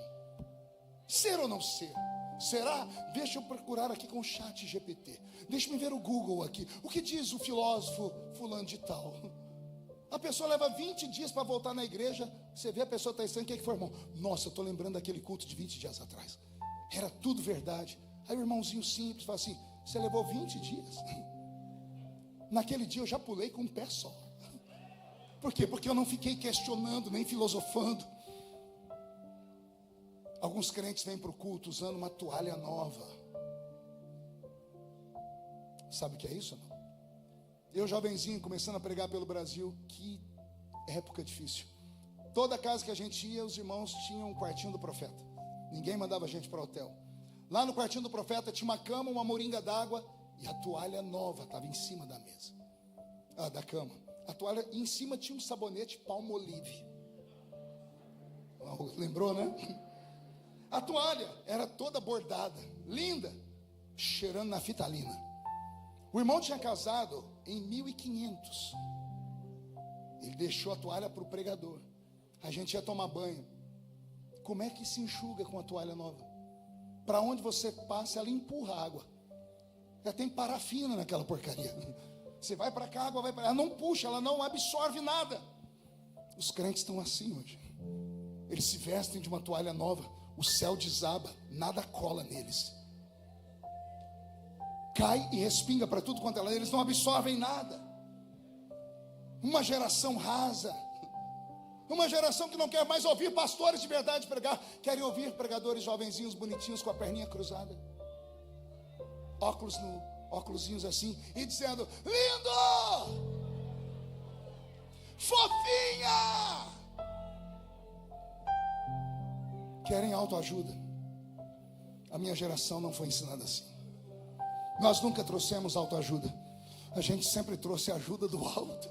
Ser ou não ser? Será? Deixa eu procurar aqui com o chat GPT. Deixa eu ver o Google aqui. O que diz o filósofo fulano de tal? A pessoa leva 20 dias para voltar na igreja. Você vê a pessoa está estranha, o que é que foi, irmão? Nossa, eu estou lembrando daquele culto de 20 dias atrás. Era tudo verdade. Aí o irmãozinho simples fala assim, você levou 20 dias? Naquele dia eu já pulei com um pé só. Por quê? Porque eu não fiquei questionando, nem filosofando. Alguns crentes vêm para o culto usando uma toalha nova. Sabe o que é isso? Não? Eu, jovenzinho, começando a pregar pelo Brasil, que época difícil. Toda casa que a gente ia, os irmãos tinham um quartinho do profeta. Ninguém mandava a gente para o hotel. Lá no quartinho do profeta tinha uma cama, uma moringa d'água e a toalha nova estava em cima da mesa, da cama. A toalha, e em cima tinha um sabonete Palmolive. Lembrou, né? A toalha era toda bordada, linda, cheirando naftalina. O irmão tinha casado em 1500. Ele deixou a toalha para o pregador. A gente ia tomar banho. Como é que se enxuga com a toalha nova? Para onde você passa, ela empurra a água. Já tem parafina naquela porcaria. Você vai para cá, a água vai para lá. Ela não puxa, ela não absorve nada. Os crentes estão assim hoje. Eles se vestem de uma toalha nova. O céu desaba, nada cola neles. Cai e respinga para tudo quanto é lado. Eles não absorvem nada. Uma geração rasa. Uma geração que não quer mais ouvir pastores de verdade pregar. Querem ouvir pregadores jovenzinhos, bonitinhos, com a perninha cruzada, óculosinhos assim, e dizendo, lindo, fofinha. Querem autoajuda. A minha geração não foi ensinada assim. Nós nunca trouxemos autoajuda. A gente sempre trouxe a ajuda do alto.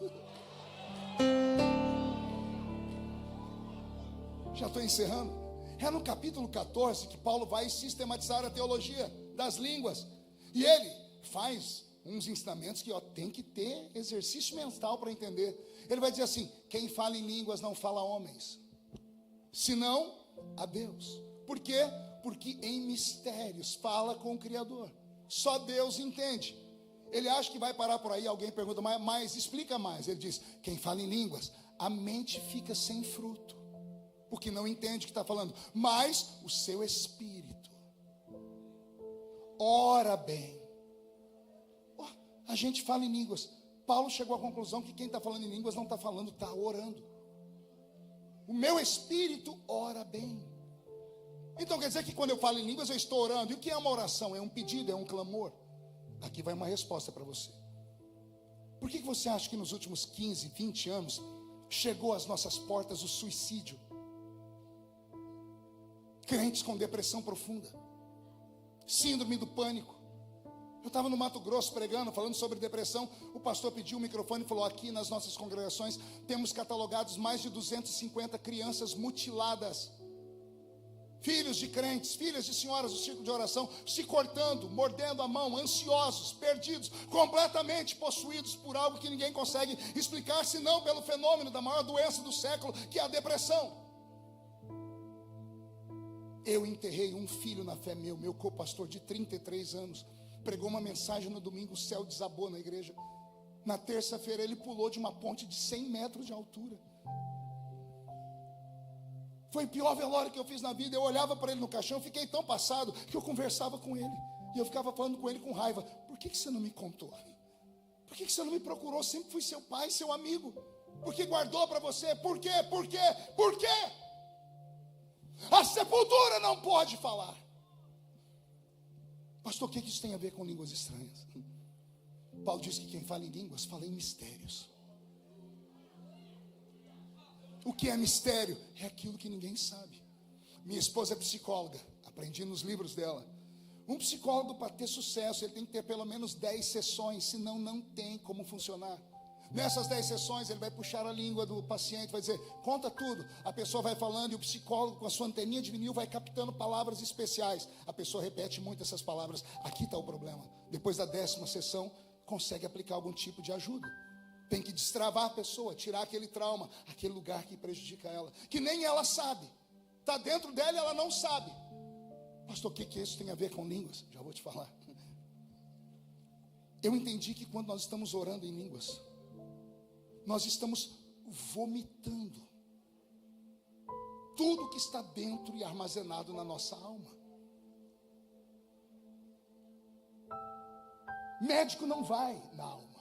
Já estou encerrando. É no capítulo 14 que Paulo vai sistematizar a teologia das línguas. E ele faz uns ensinamentos que tem que ter exercício mental para entender. Ele vai dizer assim, quem fala em línguas não fala a homens, senão a Deus. Por quê? Porque em mistérios fala com o Criador. Só Deus entende. Ele acha que vai parar por aí. Alguém pergunta, mas explica mais. Ele diz, quem fala em línguas, a mente fica sem fruto, porque não entende o que está falando. Mas o seu espírito ora bem. A gente fala em línguas. Paulo chegou à conclusão que quem está falando em línguas não está falando, está orando. O meu espírito ora bem. Então quer dizer que quando eu falo em línguas eu estou orando. E o que é uma oração? É um pedido, é um clamor. Aqui vai uma resposta para você. Por que você acha que nos últimos 15, 20 anos chegou às nossas portas o suicídio? Crentes com depressão profunda, síndrome do pânico. Eu estava no Mato Grosso pregando, falando sobre depressão. O pastor pediu o microfone e falou: aqui nas nossas congregações temos catalogados mais de 250 crianças mutiladas, filhos de crentes, filhas de senhoras do círculo de oração, se cortando, mordendo a mão, ansiosos, perdidos, completamente possuídos por algo que ninguém consegue explicar, senão pelo fenômeno da maior doença do século, que é a depressão. Eu enterrei um filho na fé meu co-pastor de 33 anos, pregou uma mensagem no domingo, o céu desabou na igreja. Na terça-feira ele pulou de uma ponte de 100 metros de altura. Foi o pior velório que eu fiz na vida. Eu olhava para ele no caixão, fiquei tão passado que eu conversava com ele. E eu ficava falando com ele com raiva: por que você não me contou? Por que você não me procurou? Sempre fui seu pai, seu amigo. Por que guardou para você? Por quê? Por quê? Por quê? A sepultura não pode falar. Pastor, o que isso tem a ver com línguas estranhas? Paulo diz que quem fala em línguas, fala em mistérios. O que é mistério? É aquilo que ninguém sabe. Minha esposa é psicóloga, aprendi nos livros dela. Um psicólogo, para ter sucesso, ele tem que ter pelo menos 10 sessões, senão não tem como funcionar. Nessas 10 sessões, ele vai puxar a língua do paciente, vai dizer: conta tudo. A pessoa vai falando e o psicólogo, com a sua anteninha de vinil, vai captando palavras especiais. A pessoa repete muito essas palavras. Aqui está o problema. Depois da 10ª sessão, consegue aplicar algum tipo de ajuda. Tem que destravar a pessoa, tirar aquele trauma, aquele lugar que prejudica ela, que nem ela sabe. Está dentro dela e ela não sabe. Pastor, o que isso tem a ver com línguas? Já vou te falar. Eu entendi que quando nós estamos orando em línguas, nós estamos vomitando tudo que está dentro e armazenado na nossa alma. Médico não vai na alma.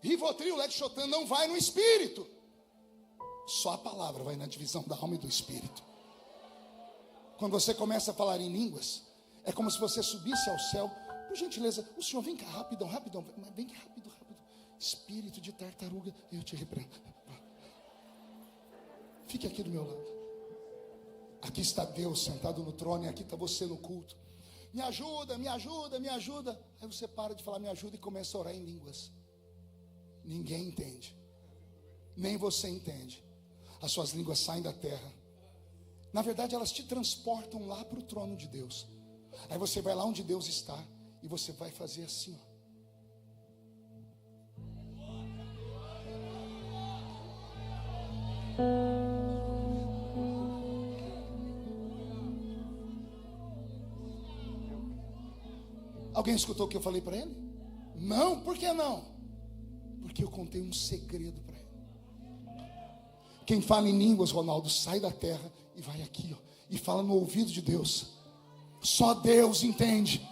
Rivotril, Lexotan não vai no espírito. Só a palavra vai na divisão da alma e do espírito. Quando você começa a falar em línguas, é como se você subisse ao céu. Por gentileza, o senhor vem cá, rapidão, vem cá, rápido. Espírito de tartaruga, eu te repreendo. Fique aqui do meu lado. Aqui está Deus sentado no trono e aqui está você no culto. Me ajuda, me ajuda, me ajuda. Aí você para de falar me ajuda e começa a orar em línguas. Ninguém entende, nem você entende. As suas línguas saem da terra. Na verdade, elas te transportam lá para o trono de Deus. Aí você vai lá onde Deus está e você vai fazer assim, ó. Alguém escutou o que eu falei para ele? Não, por que não? Porque eu contei um segredo para ele. Quem fala em línguas, Ronaldo, sai da terra e vai aqui, ó, e fala no ouvido de Deus. Só Deus entende.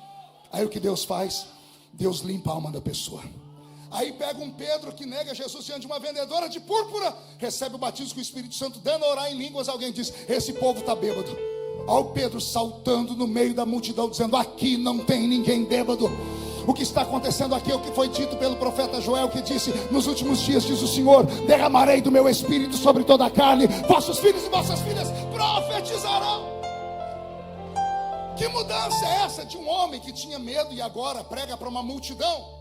Aí o que Deus faz? Deus limpa a alma da pessoa. Aí pega um Pedro que nega Jesus diante de uma vendedora de púrpura, recebe o batismo com o Espírito Santo, dando a orar em línguas. Alguém diz: esse povo está bêbado. Olha o Pedro saltando no meio da multidão, dizendo: aqui não tem ninguém bêbado. O que está acontecendo aqui é o que foi dito pelo profeta Joel, que disse: nos últimos dias, diz o Senhor, derramarei do meu espírito sobre toda a carne, vossos filhos e vossas filhas profetizarão. Que mudança é essa de um homem que tinha medo e agora prega para uma multidão?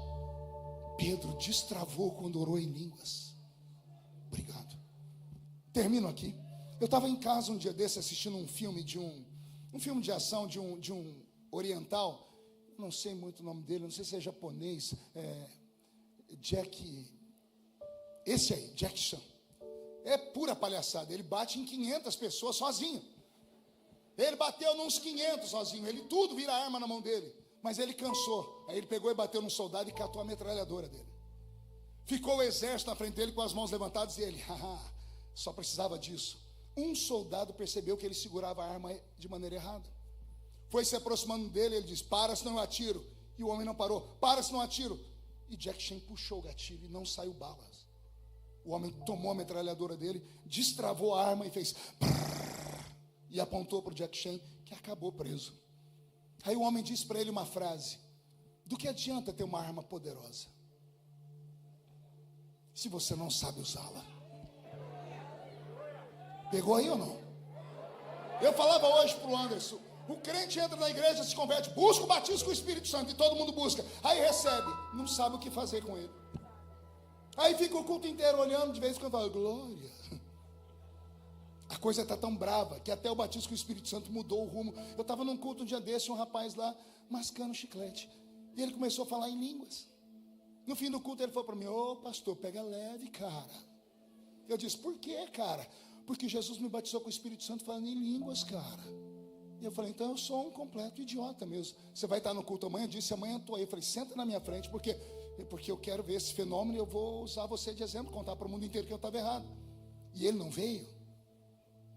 Pedro destravou quando orou em línguas. Obrigado. Termino aqui. Eu estava em casa um dia desse assistindo um filme de um filme de ação de um oriental. Não sei muito o nome dele, não sei se é japonês. Esse aí, Jack Chan. É pura palhaçada. Ele bate em 500 pessoas sozinho. Ele bateu nos 500 sozinho. Ele tudo vira arma na mão dele. Mas ele cansou. Aí ele pegou e bateu num soldado e catou a metralhadora dele. Ficou o exército na frente dele com as mãos levantadas e ele, só precisava disso. Um soldado percebeu que ele segurava a arma de maneira errada. Foi se aproximando dele, ele disse: para, senão eu atiro. E o homem não parou: para, senão eu atiro. E Jack Chan puxou o gatilho e não saiu balas. O homem tomou a metralhadora dele, destravou a arma e fez e apontou para o Jack Chan, que acabou preso. Aí o homem disse para ele uma frase: do que adianta ter uma arma poderosa se você não sabe usá-la? Pegou aí ou não? Eu falava hoje para o Anderson, o crente entra na igreja, se converte, busca o batismo com o Espírito Santo, e todo mundo busca, aí recebe, não sabe o que fazer com ele. Aí fica o culto inteiro olhando, de vez em quando fala, glória. A coisa está tão brava, que até o batismo com o Espírito Santo mudou o rumo. Eu estava num culto um dia desse, um rapaz lá, mascando chiclete, e ele começou a falar em línguas. No fim do culto ele falou para mim, ô pastor, pega leve, cara. Eu disse, por quê, cara? Porque Jesus me batizou com o Espírito Santo falando em línguas, cara. E eu falei, então eu sou um completo idiota mesmo. Você vai estar no culto amanhã? Eu disse, amanhã eu estou aí. Eu falei, senta na minha frente, porque eu quero ver esse fenômeno e eu vou usar você de exemplo, contar para o mundo inteiro que eu estava errado. E ele não veio,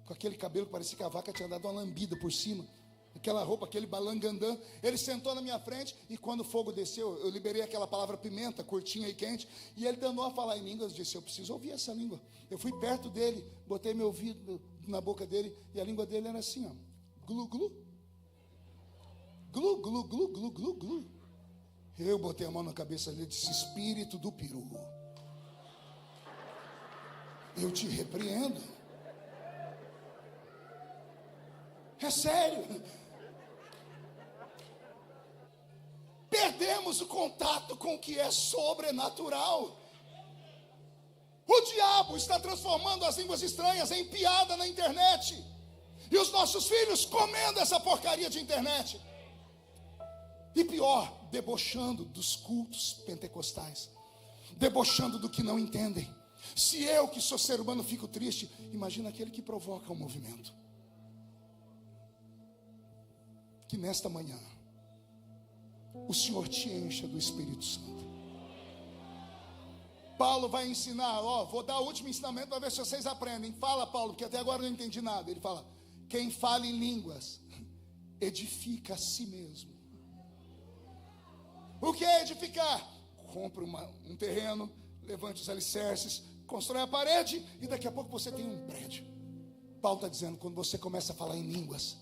com aquele cabelo que parecia que a vaca tinha dado uma lambida por cima, aquela roupa, aquele balangandã. Ele sentou na minha frente e quando o fogo desceu, eu liberei aquela palavra pimenta, curtinha e quente, e ele danou a falar em línguas. Disse, eu preciso ouvir essa língua. Eu fui perto dele, botei meu ouvido na boca dele, e a língua dele era assim, ó, glu, glu, glu, glu, glu, glu, glu, glu. Eu botei a mão na cabeça dele e disse, espírito do peru, eu te repreendo. É sério. Perdemos o contato com o que é sobrenatural. O diabo está transformando as línguas estranhas em piada na internet. E os nossos filhos comendo essa porcaria de internet. E pior, debochando dos cultos pentecostais. Debochando do que não entendem. Se eu, que sou ser humano, fico triste, imagina aquele que provoca o movimento. Que nesta manhã o Senhor te encha do Espírito Santo. Paulo vai ensinar, vou dar o último ensinamento para ver se vocês aprendem. Fala, Paulo, porque até agora eu não entendi nada. Ele fala, quem fala em línguas edifica a si mesmo. O que é edificar? Compre um terreno, levante os alicerces, constrói a parede e daqui a pouco você tem um prédio. Paulo está dizendo, quando você começa a falar em línguas,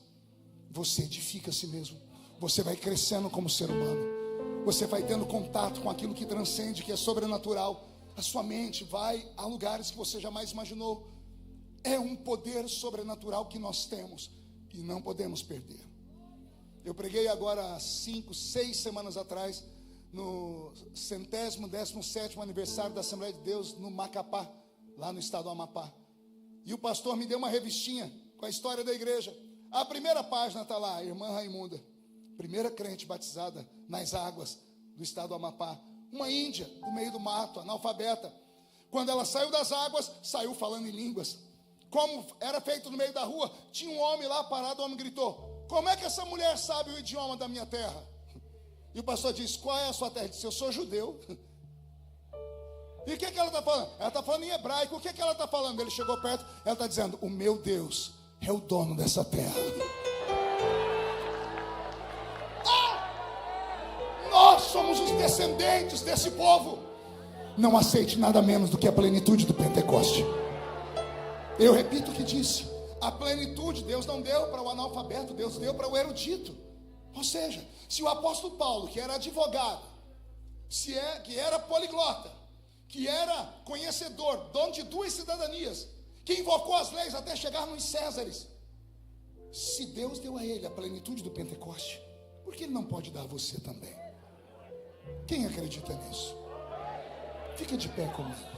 você edifica a si mesmo. Você vai crescendo como ser humano. Você vai tendo contato com aquilo que transcende, que é sobrenatural. A sua mente vai a lugares que você jamais imaginou. É um poder sobrenatural que nós temos e não podemos perder. Eu preguei agora 5, 6 semanas atrás no 117º aniversário da Assembleia de Deus no Macapá, lá no estado do Amapá. E o pastor me deu uma revistinha com a história da igreja. A primeira página está lá, a irmã Raimunda, primeira crente batizada nas águas do estado do Amapá. Uma índia, no meio do mato, analfabeta. Quando ela saiu das águas, saiu falando em línguas. Como era feito no meio da rua, tinha um homem lá parado, o homem gritou, como é que essa mulher sabe o idioma da minha terra? E o pastor disse, qual é a sua terra? Ele disse, eu sou judeu. E o que ela está falando? Ela está falando em hebraico. O que ela está falando? Ele chegou perto, ela está dizendo, o meu Deus é o dono dessa terra. Nós somos os descendentes desse povo. Não aceite nada menos do que a plenitude do Pentecoste. Eu repito o que disse. A plenitude Deus não deu para o analfabeto, Deus deu para o erudito. Ou seja, se o apóstolo Paulo, que era advogado, que era poliglota, que era conhecedor, dono de 2 cidadanias, que invocou as leis até chegar nos Césares, se Deus deu a ele a plenitude do Pentecoste, por que ele não pode dar a você também? Quem acredita nisso? Fica de pé comigo.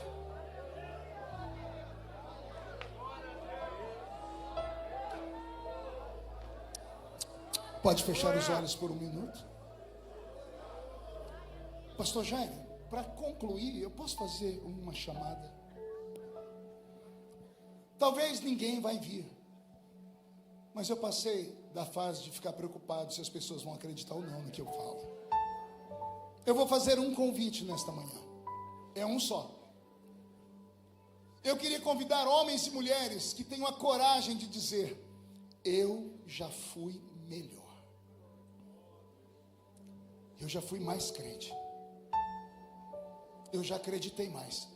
Pode fechar os olhos por um minuto? Pastor Jair, para concluir, eu posso fazer uma chamada? Talvez ninguém vai vir, mas eu passei da fase de ficar preocupado se as pessoas vão acreditar ou não no que eu falo. Eu vou fazer um convite nesta manhã. É um só. Eu queria convidar homens e mulheres que tenham a coragem de dizer, eu já fui melhor. Eu já fui mais crente. Eu já acreditei mais.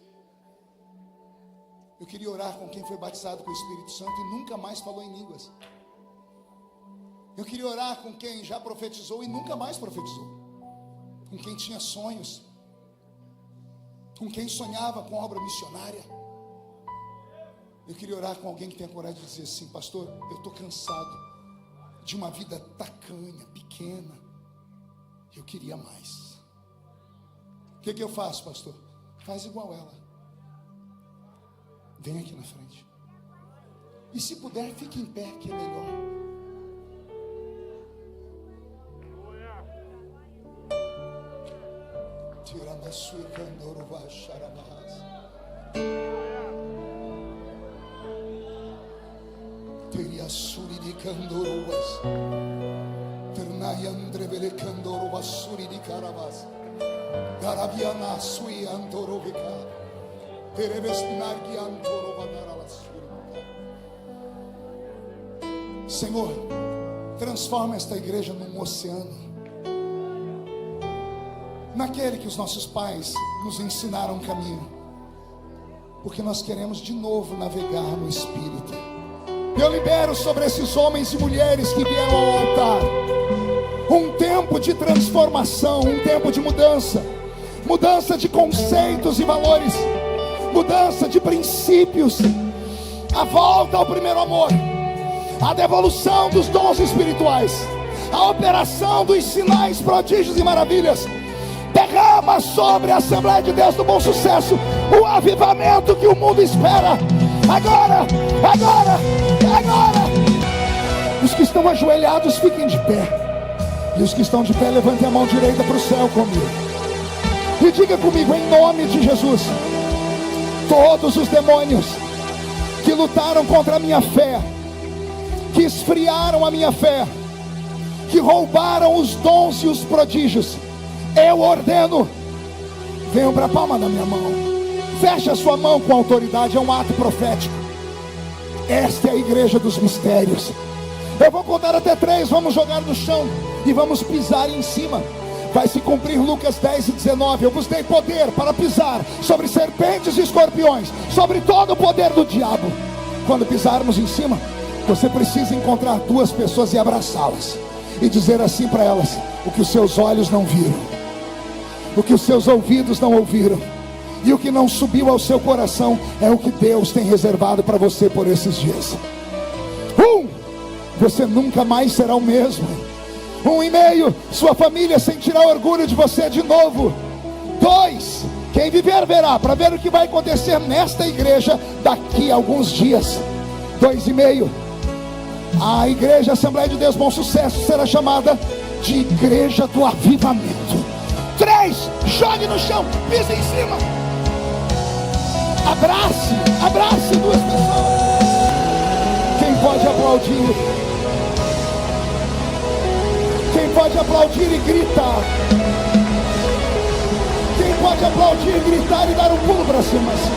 Eu queria orar com quem foi batizado com o Espírito Santo e nunca mais falou em línguas. Eu queria orar com quem já profetizou e nunca mais profetizou. Com quem tinha sonhos. Com quem sonhava com obra missionária. Eu queria orar com alguém que tenha coragem de dizer assim: pastor, eu estou cansado de uma vida tacanha, pequena. Eu queria mais. O que eu faço, pastor? Faz igual ela. Vem aqui na frente. E se puder, fique em pé, que é melhor. Tirando a sua candoro, vai achar a teria suri de candoruas. Ternai andrevele candoruas suri de caravas. Garabiana sui andorovica. Tereves nargi andorovanara suri. Senhor, transforma esta igreja num oceano, naquele que os nossos pais nos ensinaram o caminho, porque nós queremos de novo navegar no Espírito. Eu libero sobre esses homens e mulheres que vieram ao altar um tempo de transformação, um tempo de mudança, mudança de conceitos e valores, mudança de princípios, a volta ao primeiro amor, a devolução dos dons espirituais, a operação dos sinais, prodígios e maravilhas. Derrama sobre a Assembleia de Deus do Bom Sucesso o avivamento que o mundo espera. Agora, agora, agora. Os que estão ajoelhados, fiquem de pé. E os que estão de pé, levantem a mão direita para o céu comigo. E diga comigo, em nome de Jesus: todos os demônios que lutaram contra a minha fé, que esfriaram a minha fé, que roubaram os dons e os prodígios, eu ordeno, venham para a palma da minha mão. Feche a sua mão com autoridade, é um ato profético. Esta é a igreja dos mistérios. Eu vou contar até 3, vamos jogar no chão e vamos pisar em cima. Vai se cumprir Lucas 10:19. Eu vos dei poder para pisar sobre serpentes e escorpiões, sobre todo o poder do diabo. Quando pisarmos em cima, você precisa encontrar 2 pessoas e abraçá-las e dizer assim para elas: o que os seus olhos não viram, o que os seus ouvidos não ouviram, e o que não subiu ao seu coração, é o que Deus tem reservado para você por esses dias. Você nunca mais será o mesmo. 1,5, sua família sentirá orgulho de você de novo. 2, quem viver verá, para ver o que vai acontecer nesta igreja daqui a alguns dias. 2,5, a igreja Assembleia de Deus Bom Sucesso será chamada de Igreja do Avivamento. 3, jogue no chão, pise em cima, abrace 2 pessoas. Quem pode aplaudir? Quem pode aplaudir e gritar? Quem pode aplaudir, gritar e dar um pulo para cima assim?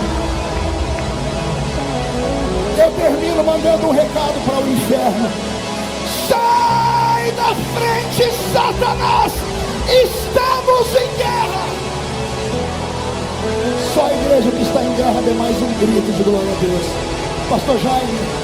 Eu termino mandando um recado para o inferno: sai da frente, Satanás! Estamos em guerra! Só a igreja que está em guerra dê mais um grito de glória a Deus. Pastor Jaime.